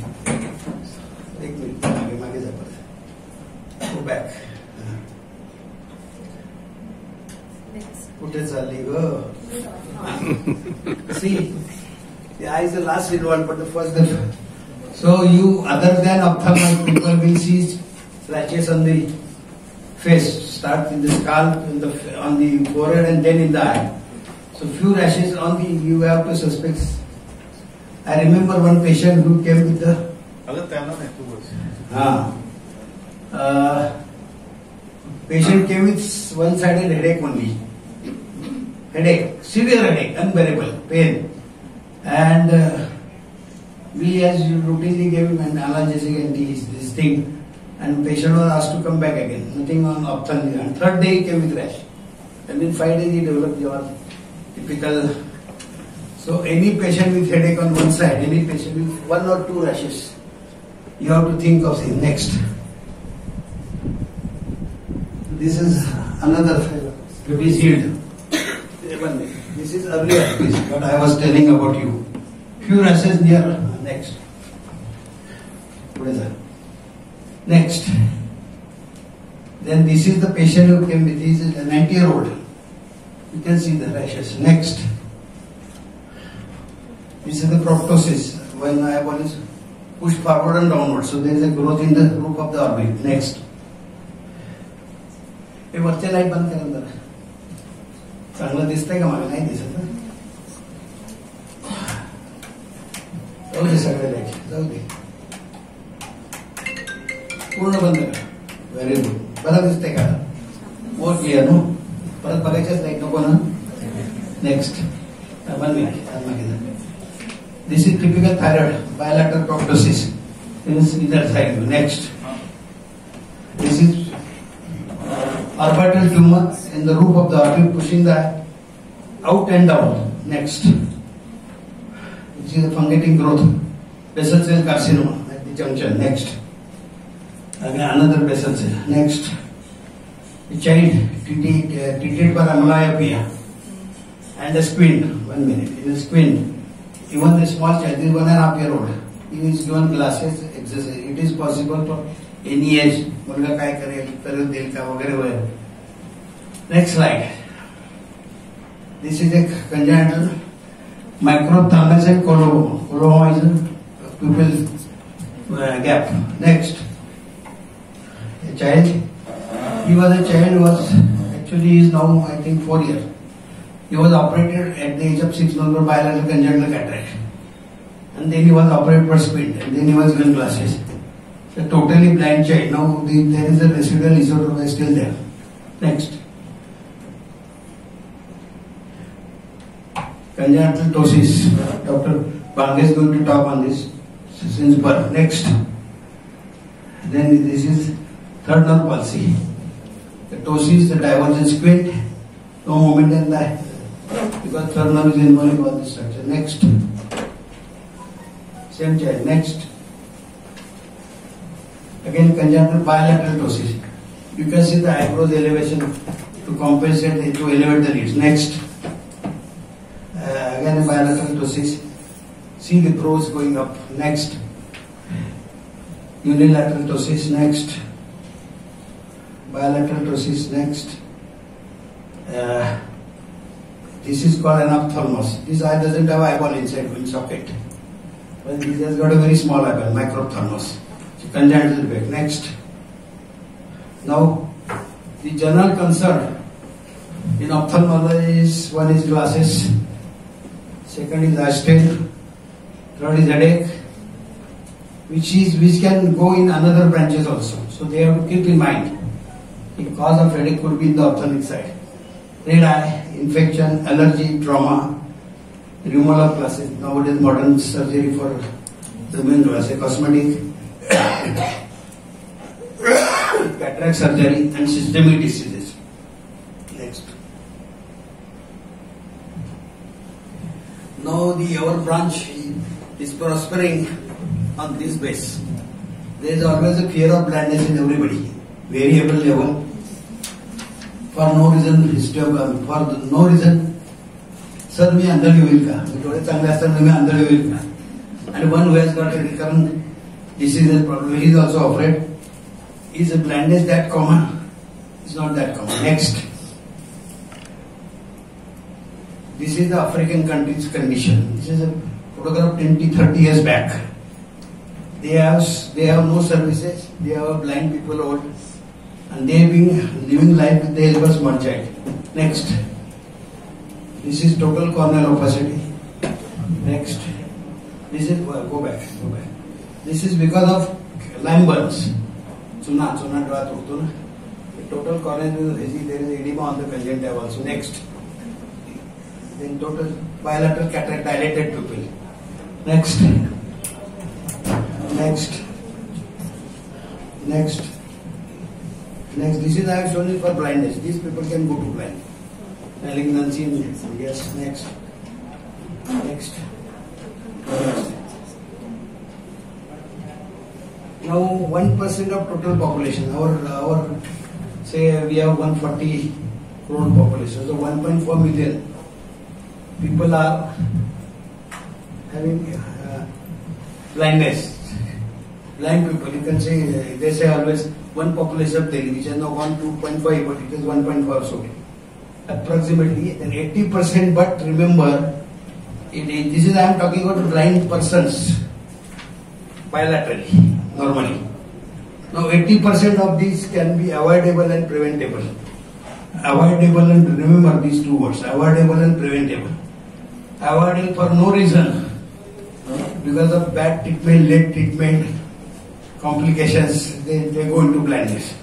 Take me. Go back. Kutte chali go. See, the eye is the last involved, but the first. So you, other than ophthalmic, people will see scratches on the face. Start in the scalp, on the forehead, and then in the eye. So few rashes on the, you have to suspect. I remember one patient who came with the patient came with one-sided headache only. Headache, severe headache, unbearable, pain. And we as routinely gave him an analgesic and this thing. And patient was asked to come back again. Nothing on ophthalmology. And third day he came with rash. And in 5 days he developed your typical. So any patient with headache on one side, any patient with 1 or 2 rashes, You have to think of things. Next. This is another herpes healed. This is earlier herpes, what I was telling about you. Few rashes near. Next. What is that? Next. Then this is the patient who came with. This is a 90-year-old. You can see the rashes. Next. This is the proptosis. When eyeball is pushed forward and downward, so there is a growth in the roof of the orbit. Next. हे वरचे light बंद करा जरा. चांगलं दिसतंय का? मला नाही दिसत. जाऊ दे सगळे लाईट, जाऊ दे. पूर्ण बंद करा. Very good. बरं दिसतंय का? मोर क्लिअर नो. परत बघायच्याच लाईट नको ना. नेक्स्ट. बंद करा. This is typical thyroid bilateral proptosis. This is either side. Next. This is orbital tumor in the roof of the orbit, pushing the out and down. Next. This is a fungating growth, basal cell carcinoma at the junction. Next. Again another basal cell. Next. A child treated for amyloidopathy and a squint. 1 minute. In a squint, even the small child is 1.5-year-old. He is given glasses, exercise. It is possible for any age. मुलगा काय करेल, करेल देईल का वगैरे वगैरे. Next slide. This is a congenital microphthalmos coloboma is a pupil gap. Next. A child. He was a child who was actually is now I think 4 years. He was operated at the age of 6 months for bilateral congenital cataract, and then he was operated for squint, and then he was given glasses. A totally blind child. Now there is a residual esotropy still there. Next. Congenital ptosis. Dr. Bange is going to talk on this since birth. Next. Then this is third nerve palsy. The ptosis, the divergent squint, no movement in the because third nerve is involved in all this structure. Next. Same child. Next. Again congenital bilateral ptosis. You can see the eyebrows elevation to compensate, to elevate the lids. Next. Again a bilateral ptosis. See the brows going up. Next. Unilateral ptosis. Next. Bilateral ptosis. Next. This is called an ophthalmos. This eye doesn't have eyeball inside in socket. Well, this has got a very small eyeball, microphthalmos. Congenital defect. Next. Now, the general concern in ophthalmology is one is glasses, second is eye strain, third is headache, which can go in another branches also. So they have to keep in mind the cause of headache could be in the ophthalmic side. Red eye, infection, allergy, trauma, removal of glasses. Nowadays modern surgery for removing glasses, cosmetic, cataract surgery and systemic diseases. Next. Now our branch is prospering on this base. There is always a fear of blindness in everybody. Variable level. For no reason, for no reason. Sir, मी आंधळी होईल का? मी डोळे चांगले असताना मी आंधळी होईल का? And one who has got a recurrent disease problem, he is also afraid. Is a blindness that common? It's not that common. Next. This is the African country's condition. This is a photograph 20-30 years back. They have no services. They have blind people old, and they have been living life with the help of small child. Next. This is total corneal opacity. Next. This is go back. This is because of lime burns. Chuna डोळा तुटतो ना. Total corneal there is edema on the conjunctiva also. Next. Then total bilateral cataract dilated pupil. Next. This is I have shown it for blindness. These people can go to blind. Malignancy in yes. Next. Now 1% of total population. Our say we have 140 crore population, so 1.4 million people are having blindness. Blind people, you can say, they say always one population of Delhi, which has now gone to 2.5, but it is 1.4 so approximately, and 80%. But remember, this is I am talking about blind persons bilaterally, normally. Now 80% of these can be avoidable and preventable. Avoidable, and remember these two words, avoidable and preventable. Avoidable for no reason, because of bad treatment, late treatment, complications, they go into blindness.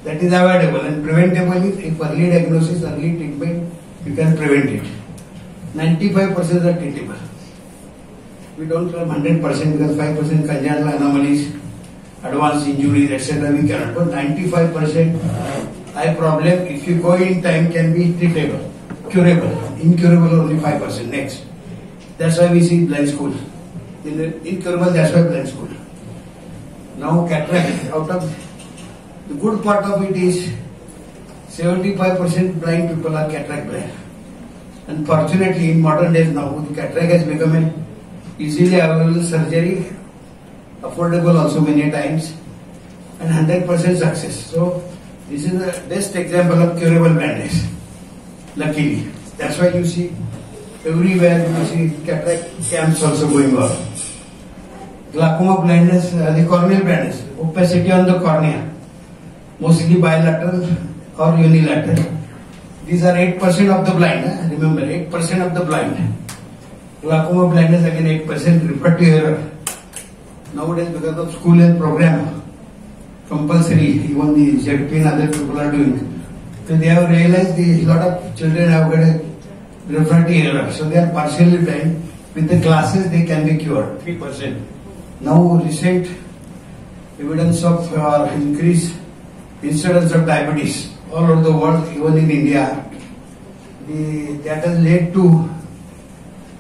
That is avoidable, and preventable is if early diagnosis, early treatment, you can prevent it. 95% are treatable. We don't have 100% because 5% congenital anomalies, advanced injuries, etc. we cannot. But 95% eye problem, if you go in time, can be treatable, curable. Incurable only 5%. Next. That's why we see blind school. Incurable, that's why blind school. Now cataract, out of the good part of it is 75% blind people are cataract blind. Unfortunately, in modern days now, the cataract has become an easily available surgery, affordable also many times, and 100% success. So this is the best example of curable blindness. Luckily, that's why you see everywhere you see cataract camps also going on. Glaucoma blindness, the corneal blindness, opacity on the cornea, mostly bilateral or unilateral. These are 8% of the blind. Remember, 8% of the blind. Glaucoma blindness again 8%, refer to error. Nowadays, because of school health program, compulsory, even the ZP and other people are doing. So they have realized a lot of children have got a refractory error. So they are partially blind. With the glasses, they can be cured, 3%. Now, recent evidence of increased incidence of diabetes all over the world, even in India, that has led to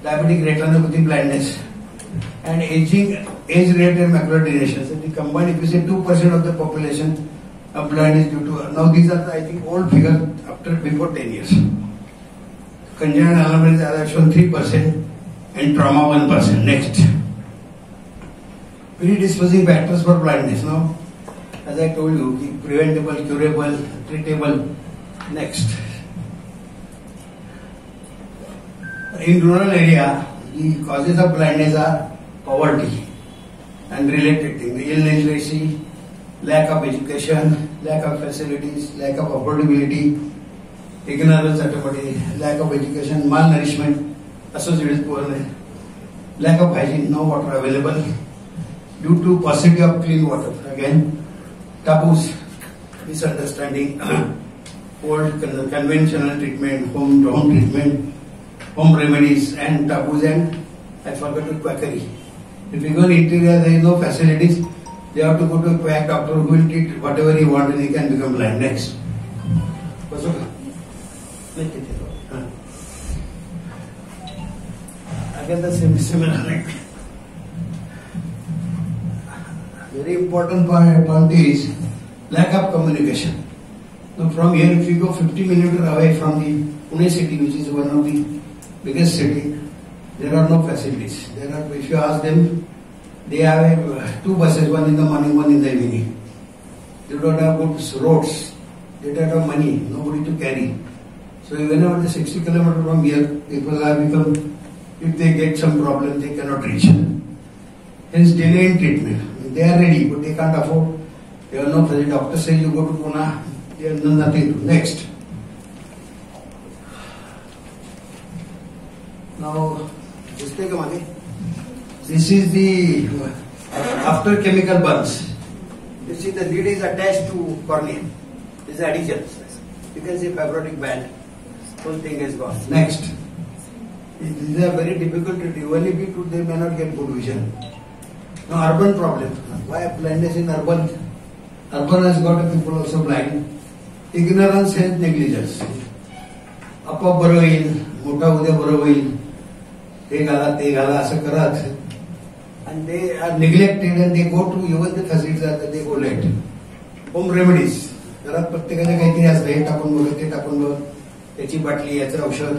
diabetic retinopathy blindness and age-related macular degeneration. So the combined, if you say 2% of the population of blind is due to, now these are, I think, old figures before 10 years. Congenital anomalies are shown 3% and trauma 1%. Next. Predisposing factors for blindness. Now, as I told you, preventable, curable, treatable. Next. In rural area, the causes of blindness are poverty and related things. Illiteracy, lack of education, lack of facilities, lack of affordability, ignorance, lack of education, malnourishment associated with poorness, lack of hygiene, no water available, due to paucity of clean water. Again, taboos, misunderstanding, old conventional treatment, home treatment, home remedies, and taboos, and I forgot to quackery. If you go in interior, there is no facilities. They have to go to a quack doctor who will treat whatever he wants and he can become blind. Next. Again, the similar. Very important point is lack of communication. Now, from here, if you go 50 minutes away from the Pune city, which is one of the biggest city, there are no facilities. If you ask them, they have 2 buses, one in the morning, one in the evening. They don't have good roads. They don't have money, nobody to carry. So whenever the 60 kilometers from here, people are become, if they get some problem, they cannot reach. Hence delay in treatment. They are ready, but they can't afford. They are not ready. Doctor says you go to Pune, they have done nothing to. Next. Now, this is the after chemical burns. You see the lid is attached to cornea. This is adhesion. You can see fibrotic band. Whole thing is gone. Next. These are very difficult to do. Only people, they may not get good vision. Now, urban problem. Why blindness in urban? Urban has got people also blind. Ignorance and negligence. Appa baro hoil, mota udya baro hoil. ते घाला असं करत and they are neglected and they go to even the facilities that they go late. Home remedies. घरात प्रत्येकाच्या काहीतरी असतं, हे टाकून बघ, ते टाकून बघ, त्याची बाटली, याचं औषध.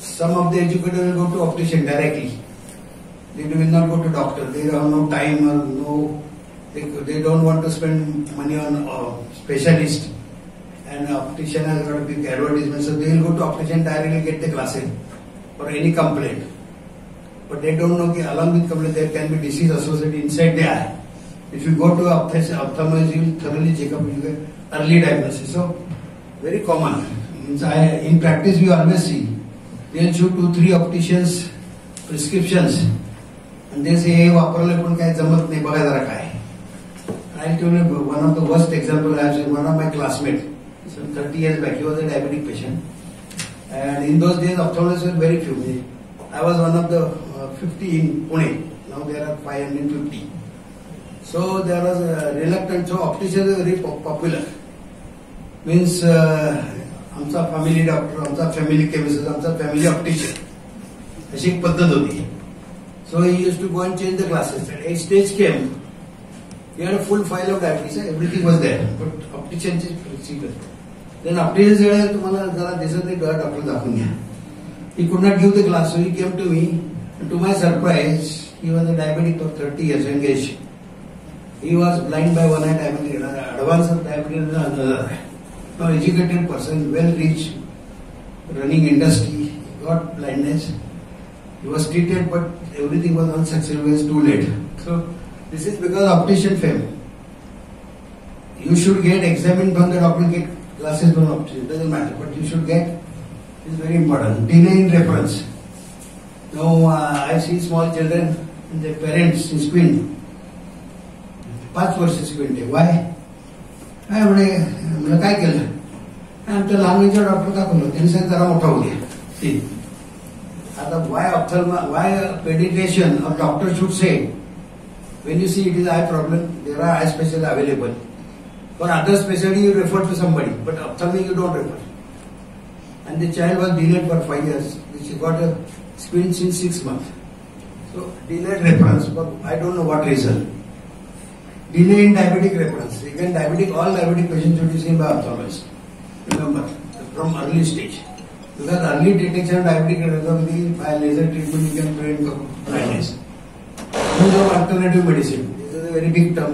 Some of the educators will go to optician directly. They will not go to doctor. They have no time or no. They don't want to spend money on specialist. And optician has got a big advertisement, so they will go to optician directly, get the glasses for any complaint. But they don't know that along with complaint there can be disease associated inside the eye. If you go to ophthalmologist, you will thoroughly check up, you get early diagnosis. So very common. In practice, we always see they will shoot 2-3 opticians prescriptions, and they say, "Hey, वापरले पण काय जमत नाही, बघा जरा काय." I'll tell you one of the worst example. I have seen one of my classmates. Some 30 years back, he was a diabetic patient, and in those days, ophthalmologists were very few. I was one of the 50 in Pune. Now there are 550. So there was a reluctance. So opticians were very popular. Means आमचा family doctor, आमचा family chemist, आमचा family optician, अशी एक पद्धत होती. So he used to go and change the glasses. At a stage came, he had a full file of diabetes, everything was there, but opticianची procedure. Then optician said, तुम्हाला जरा दिसत नाही, doctor दाखवून घ्या. He could not give the glass, so he came to me, and to my surprise, he was a diabetic of 30 years, engaged. He was blind by one eye, diabetic, advanced of diabetes in another eye. Now, educated person, well-reached, running industry, got blindness. He was treated, but everything was unsuccessful. It was too late. So, this is because optician failed. You should get examined from the doctor, get glasses from optician. It doesn't matter, but you should get. It's very important. Delay in reference. Now, I see small children and their parents in squint. 5 वर्ष squint. Why? काय म्हणजे काय केलं, आमच्या लहानच्या doctor दाखवलं, त्यांनी सांगितलं जरा मोठा होऊ द्या. आता वाय paediatrician or doctor should say, when you see it is eye problem, there are eye specialists available. For other specialty you refer to somebody, but ophthalmic you don't refer. And the child was delayed for 5 years. She got a squint in 6 months. So delayed reference, but I don't know what reason. Delay in diabetic reference. Again, all diabetic patients should be seen by ophthalmologist. Remember, from early stage. Because early detection of diabetic retinopathy, by laser treatment, you can prevent blindness. Use of alternative medicine. This is a very big term,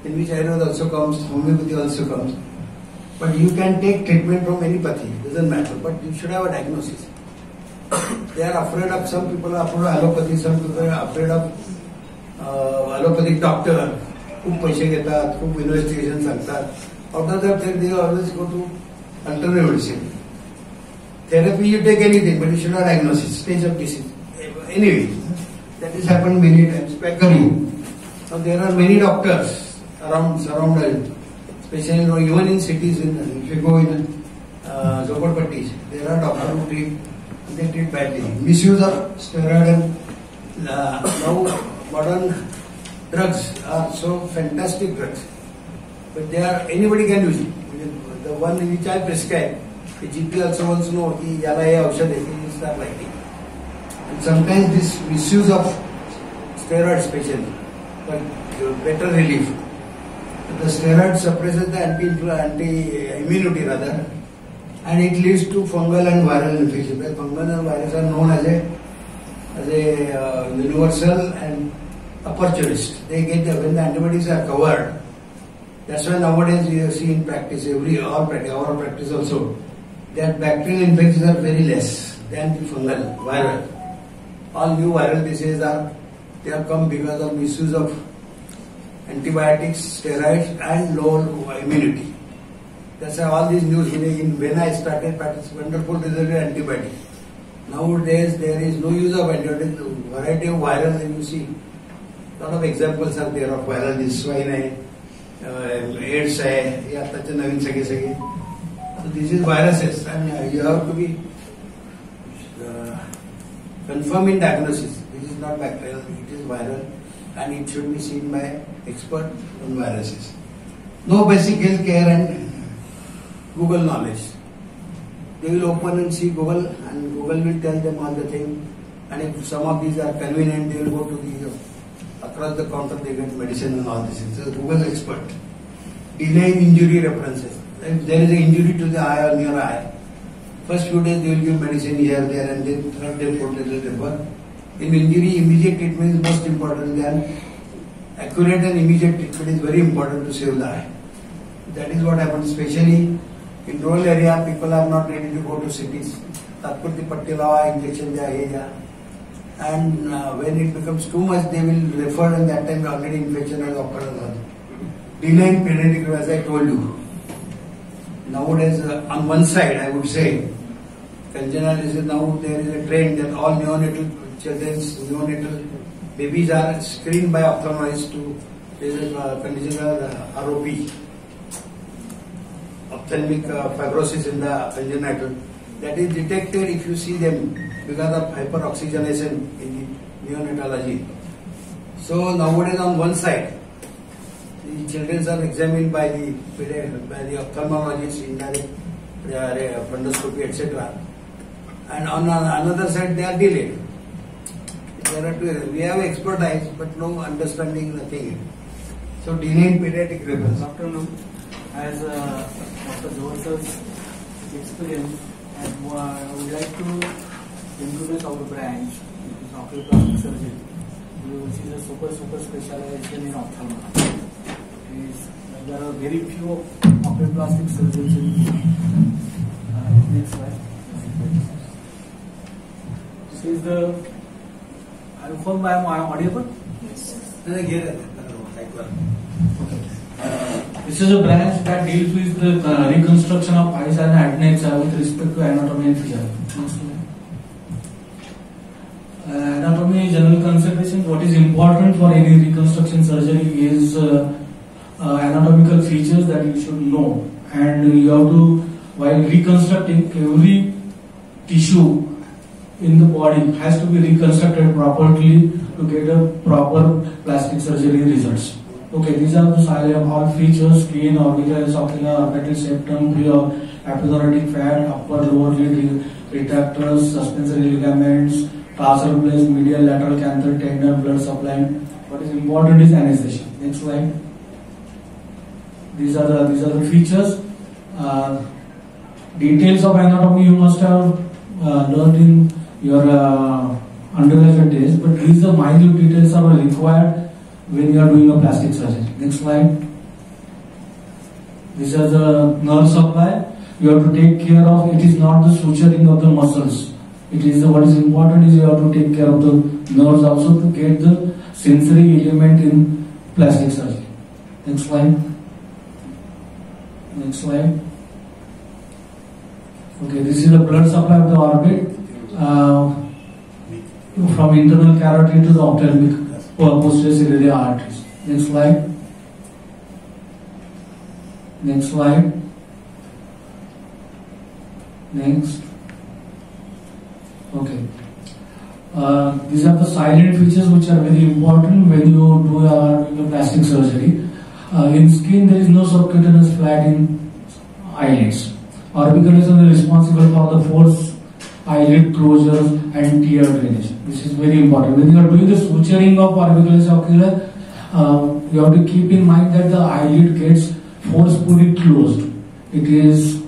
in which Ayurveda also comes, homeopathy also comes. But you can take treatment from any pathy. Doesn't matter. But you should have a diagnosis. They are afraid of, some people are afraid of allopathy, some people are afraid of allopathic doctor. खूप पैसे घेतात, खूप investigation सांगतात. Out of that, they always go to alternative medicine. Therapy, you take anything, but you should have diagnosis, stage of disease. Anyway, that has happened many times. Peckery. Now there are many doctors around especially even in cities. If you go in Zopatpattis, there are doctors who treat badly. Misuse of steroid and now modern drugs are so fantastic drugs, but anybody can use it. The one which I prescribe, the GP also wants to know कि याला ये औषध है, he start writing. And sometimes this misuse of steroid, especially for better relief. The steroid suppresses the anti-immunity rather, and it leads to fungal and viral infection. The fungal and virus are known as a universal and opportunist. They get when the antibodies are covered. That's why nowadays you see in practice, our practice also, that bacterial infections are very less than the fungal, viral. All new viral diseases they have come because of misuse of antibiotics, steroids, and low immunity. That's why all these news. When I started practice, wonderful result in antibiotics. Nowadays there is no use of antibiotics. Variety of viral, and you see. lot of examples are there of viral disease, swine AIDS हे आताचे नवीन सगळे so this is viruses and you have to be confirm in diagnosis. This is not bacterial, it is viral and it should be seen by expert on viruses. No basic health care and Google knowledge. They will open and see Google and Google will tell them all the thing and if some of these are convenient, they will go to the across the counter, they get medicine and all this. It's a Google expert. Delaying injury references. If there is an injury to the eye or near eye, first few days they will give medicine here, there, and then third day, fourth day they will refer. In injury, immediate treatment is most important. Then accurate and immediate treatment is very important to save the eye. That is what happens, especially in rural area. People are not ready to go to cities. Tatpurti patti lawa, injection diya, ye diya. And when it becomes too much, they will refer, and that time already infection has occurred. Delaying pediatric, as I told you. Nowadays, on one side, I would say, congenital, now there is a trend that all neonatal children, neonatal babies are screened by ophthalmologists to, there is a condition called ROP, ophthalmic fibrosis in the congenital. That is detected if you see them because of hyperoxygenation in the neonatology. So nowadays on one side, the children are examined by the ophthalmologist in direct fundoscopy, etc. And on another side, they are delayed. There are two. We have expertise, but no understanding, nothing. So delayed pediatric reference. Good afternoon. As Dr. Jover's experience, I would like to introduce our branch, which is oculoplastic surgery, which is a super specialization in ophthalmology. There are very few oculoplastic surgeons in India. Next slide. This is the. I hope I am audible. Yes. Okay. This is a branch that deals with the reconstruction of eyes and adnexia with respect to anatomy and physiology. Anatomy general consideration. What is important for any reconstruction surgery is anatomical features that you should know, and you have to, while reconstructing, every tissue in the body has to be reconstructed properly to get a proper plastic surgery results. Okay, these are the all features: skin, orbicularis, ocular, orbital septum, pre-epidermotic fat, upper lower lid retractors, suspensory ligaments, tarsal place, medial lateral canthal, tendon, blood supply. What is important is anesthesia. Next slide. These are the features. Details of anatomy you must have learned in your undergraduate days, but these are minute details are required when you are doing a plastic surgery. Next slide. These are the nerve supply. You have to take care of. It is not the suturing of the muscles. It is what is important is you have to take care of the nerves also to get the sensory element in plastic surgery. Next slide. Next slide. Okay, this is the blood supply of the orbit from internal carotid to the ophthalmic posterior ciliary arteries. Next slide. Next slide. Next. Okay. These are the silent features which are very important when you do a plastic surgery. In skin, there is no subcutaneous fat in eyelids. Orbicularis is responsible for the forced eyelid closures and tear drainage. This is very important. When you are doing the suturing of orbicularis ocular, you have to keep in mind that the eyelid gets forcefully closed. It is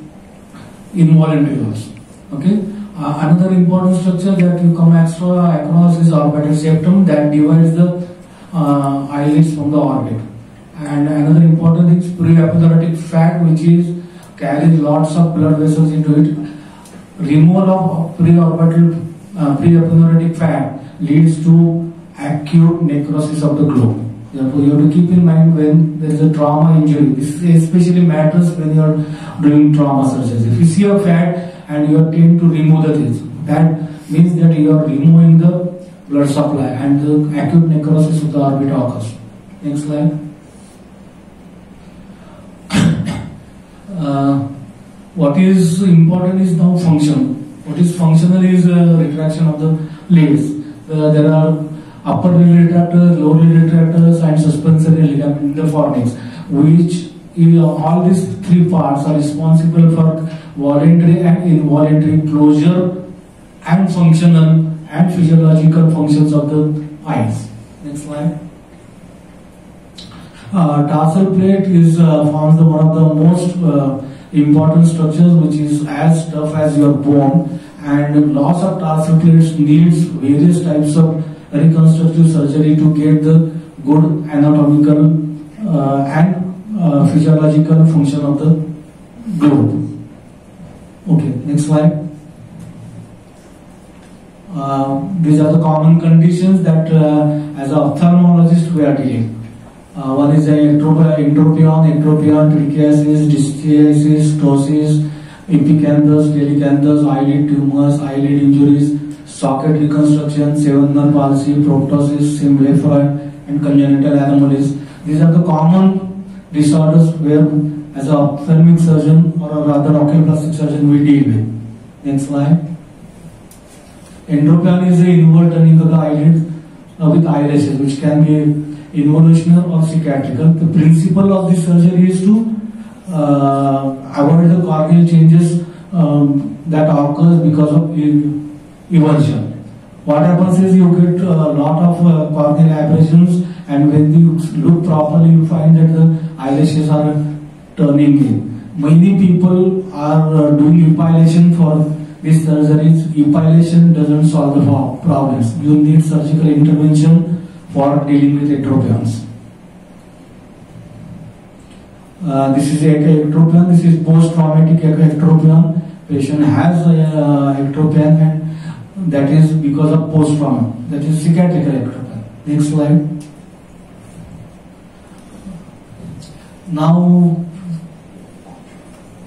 involuntary also. Okay. Another important structure that you come across is orbital septum that divides the eyelids from the orbit. And another important thing is pre-epidermotic fat, which is carries lots of blood vessels into it. Removal of pre-epidermotic fat leads to acute necrosis of the globe. Therefore, you have to keep in mind when there is a trauma injury. This especially matters when you are doing trauma surgery. If you see a fat and you are trying to remove the things, that means that you are removing the blood supply and the acute necrosis of the orbit occurs. Next slide. What is important is now function. What is functional is retraction of the lids. There are upper lid retractors, lower lid retractors, and suspensory ligament in the fornix, which all these three parts are responsible for voluntary and involuntary closure and functional and physiological functions of the eyes. Next slide. Tarsal plate is forms one of the most important structures, which is as tough as your bone, and loss of tarsal plates needs various types of reconstructive surgery to get the good anatomical and physiological function of the globe. Okay, next slide. These are the common conditions that as an ophthalmologist we are dealing. One is entropion, trichiasis, dystiasis, ptosis, epicanthus, delicanthus, eyelid tumors, eyelid injuries, socket reconstruction, seventh nerve palsy, proptosis, symblepharoid, and congenital anomalies. These are the common disorders where, as an ophthalmic surgeon or rather oculoplastic surgeon, we deal with. Next slide. Entropion is the inward turning of the eyelids with eyelashes, which can be involutional or cicatrical. The principle of this surgery is to avoid the corneal changes that occurs because of eversion. What happens is you get a lot of corneal abrasions, and when you look properly, you find that the eyelashes are turning in. Many people are doing epilation for these surgeries. Epilation doesn't solve the problems. You need surgical intervention for dealing with entropions. This is ectropion. This is post-traumatic ectropion. Patient has ectropion, and that is because of post-trauma. That is cicatrical ectropion. Next slide. Now,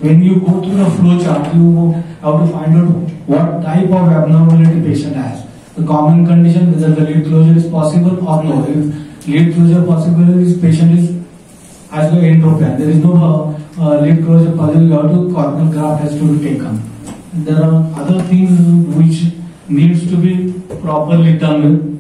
when you go through the flow chart, you have to find out what type of abnormality patient has. The common condition, whether the lid closure is possible or no. If lid closure possible, this patient is has no entropion. There is no lid closure possible. You have to corneal graft has to be taken. There are other things which needs to be properly done with.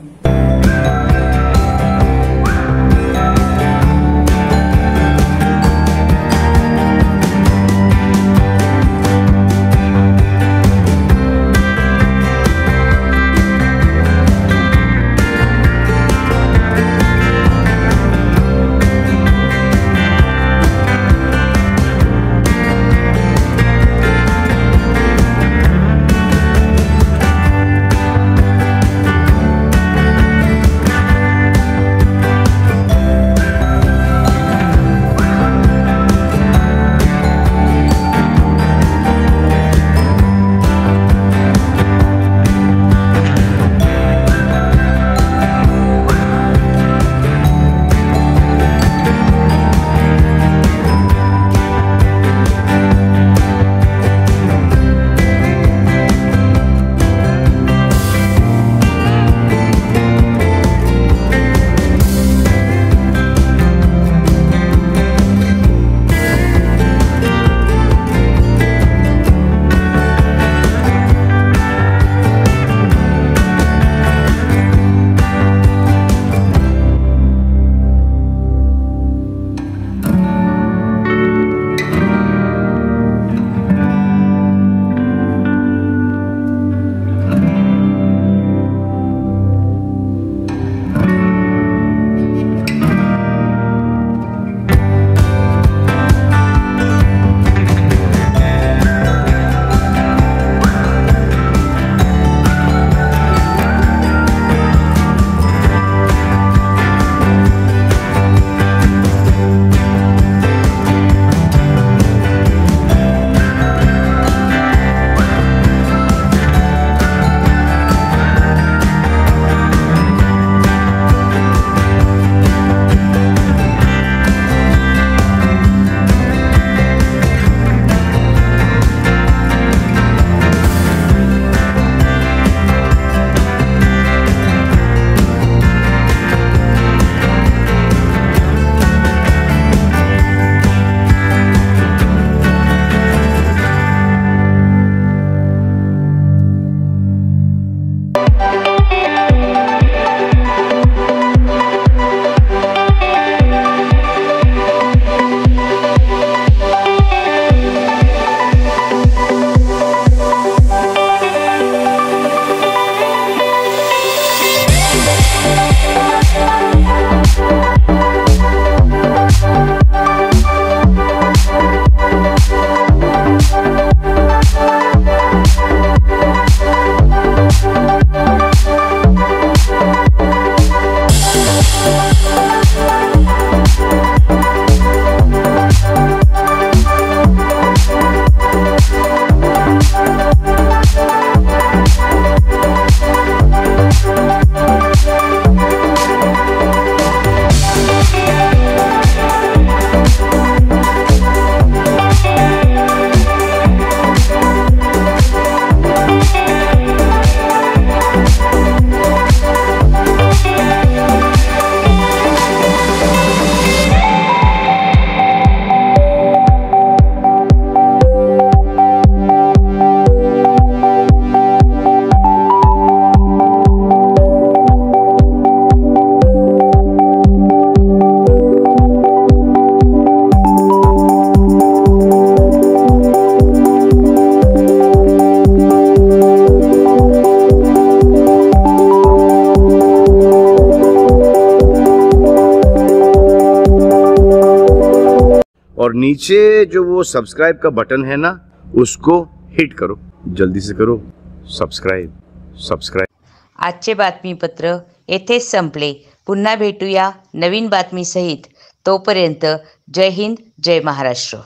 नीचे जो वो subscribe का button है ना, उसको hit करो, जल्दी से करो सबस्क्राइब। आजचे बातमीपत्र येथेच संपले. पुन्हा भेटूया नवीन बातमीसहित. तोपर्यंत जय हिंद, जय महाराष्ट्र.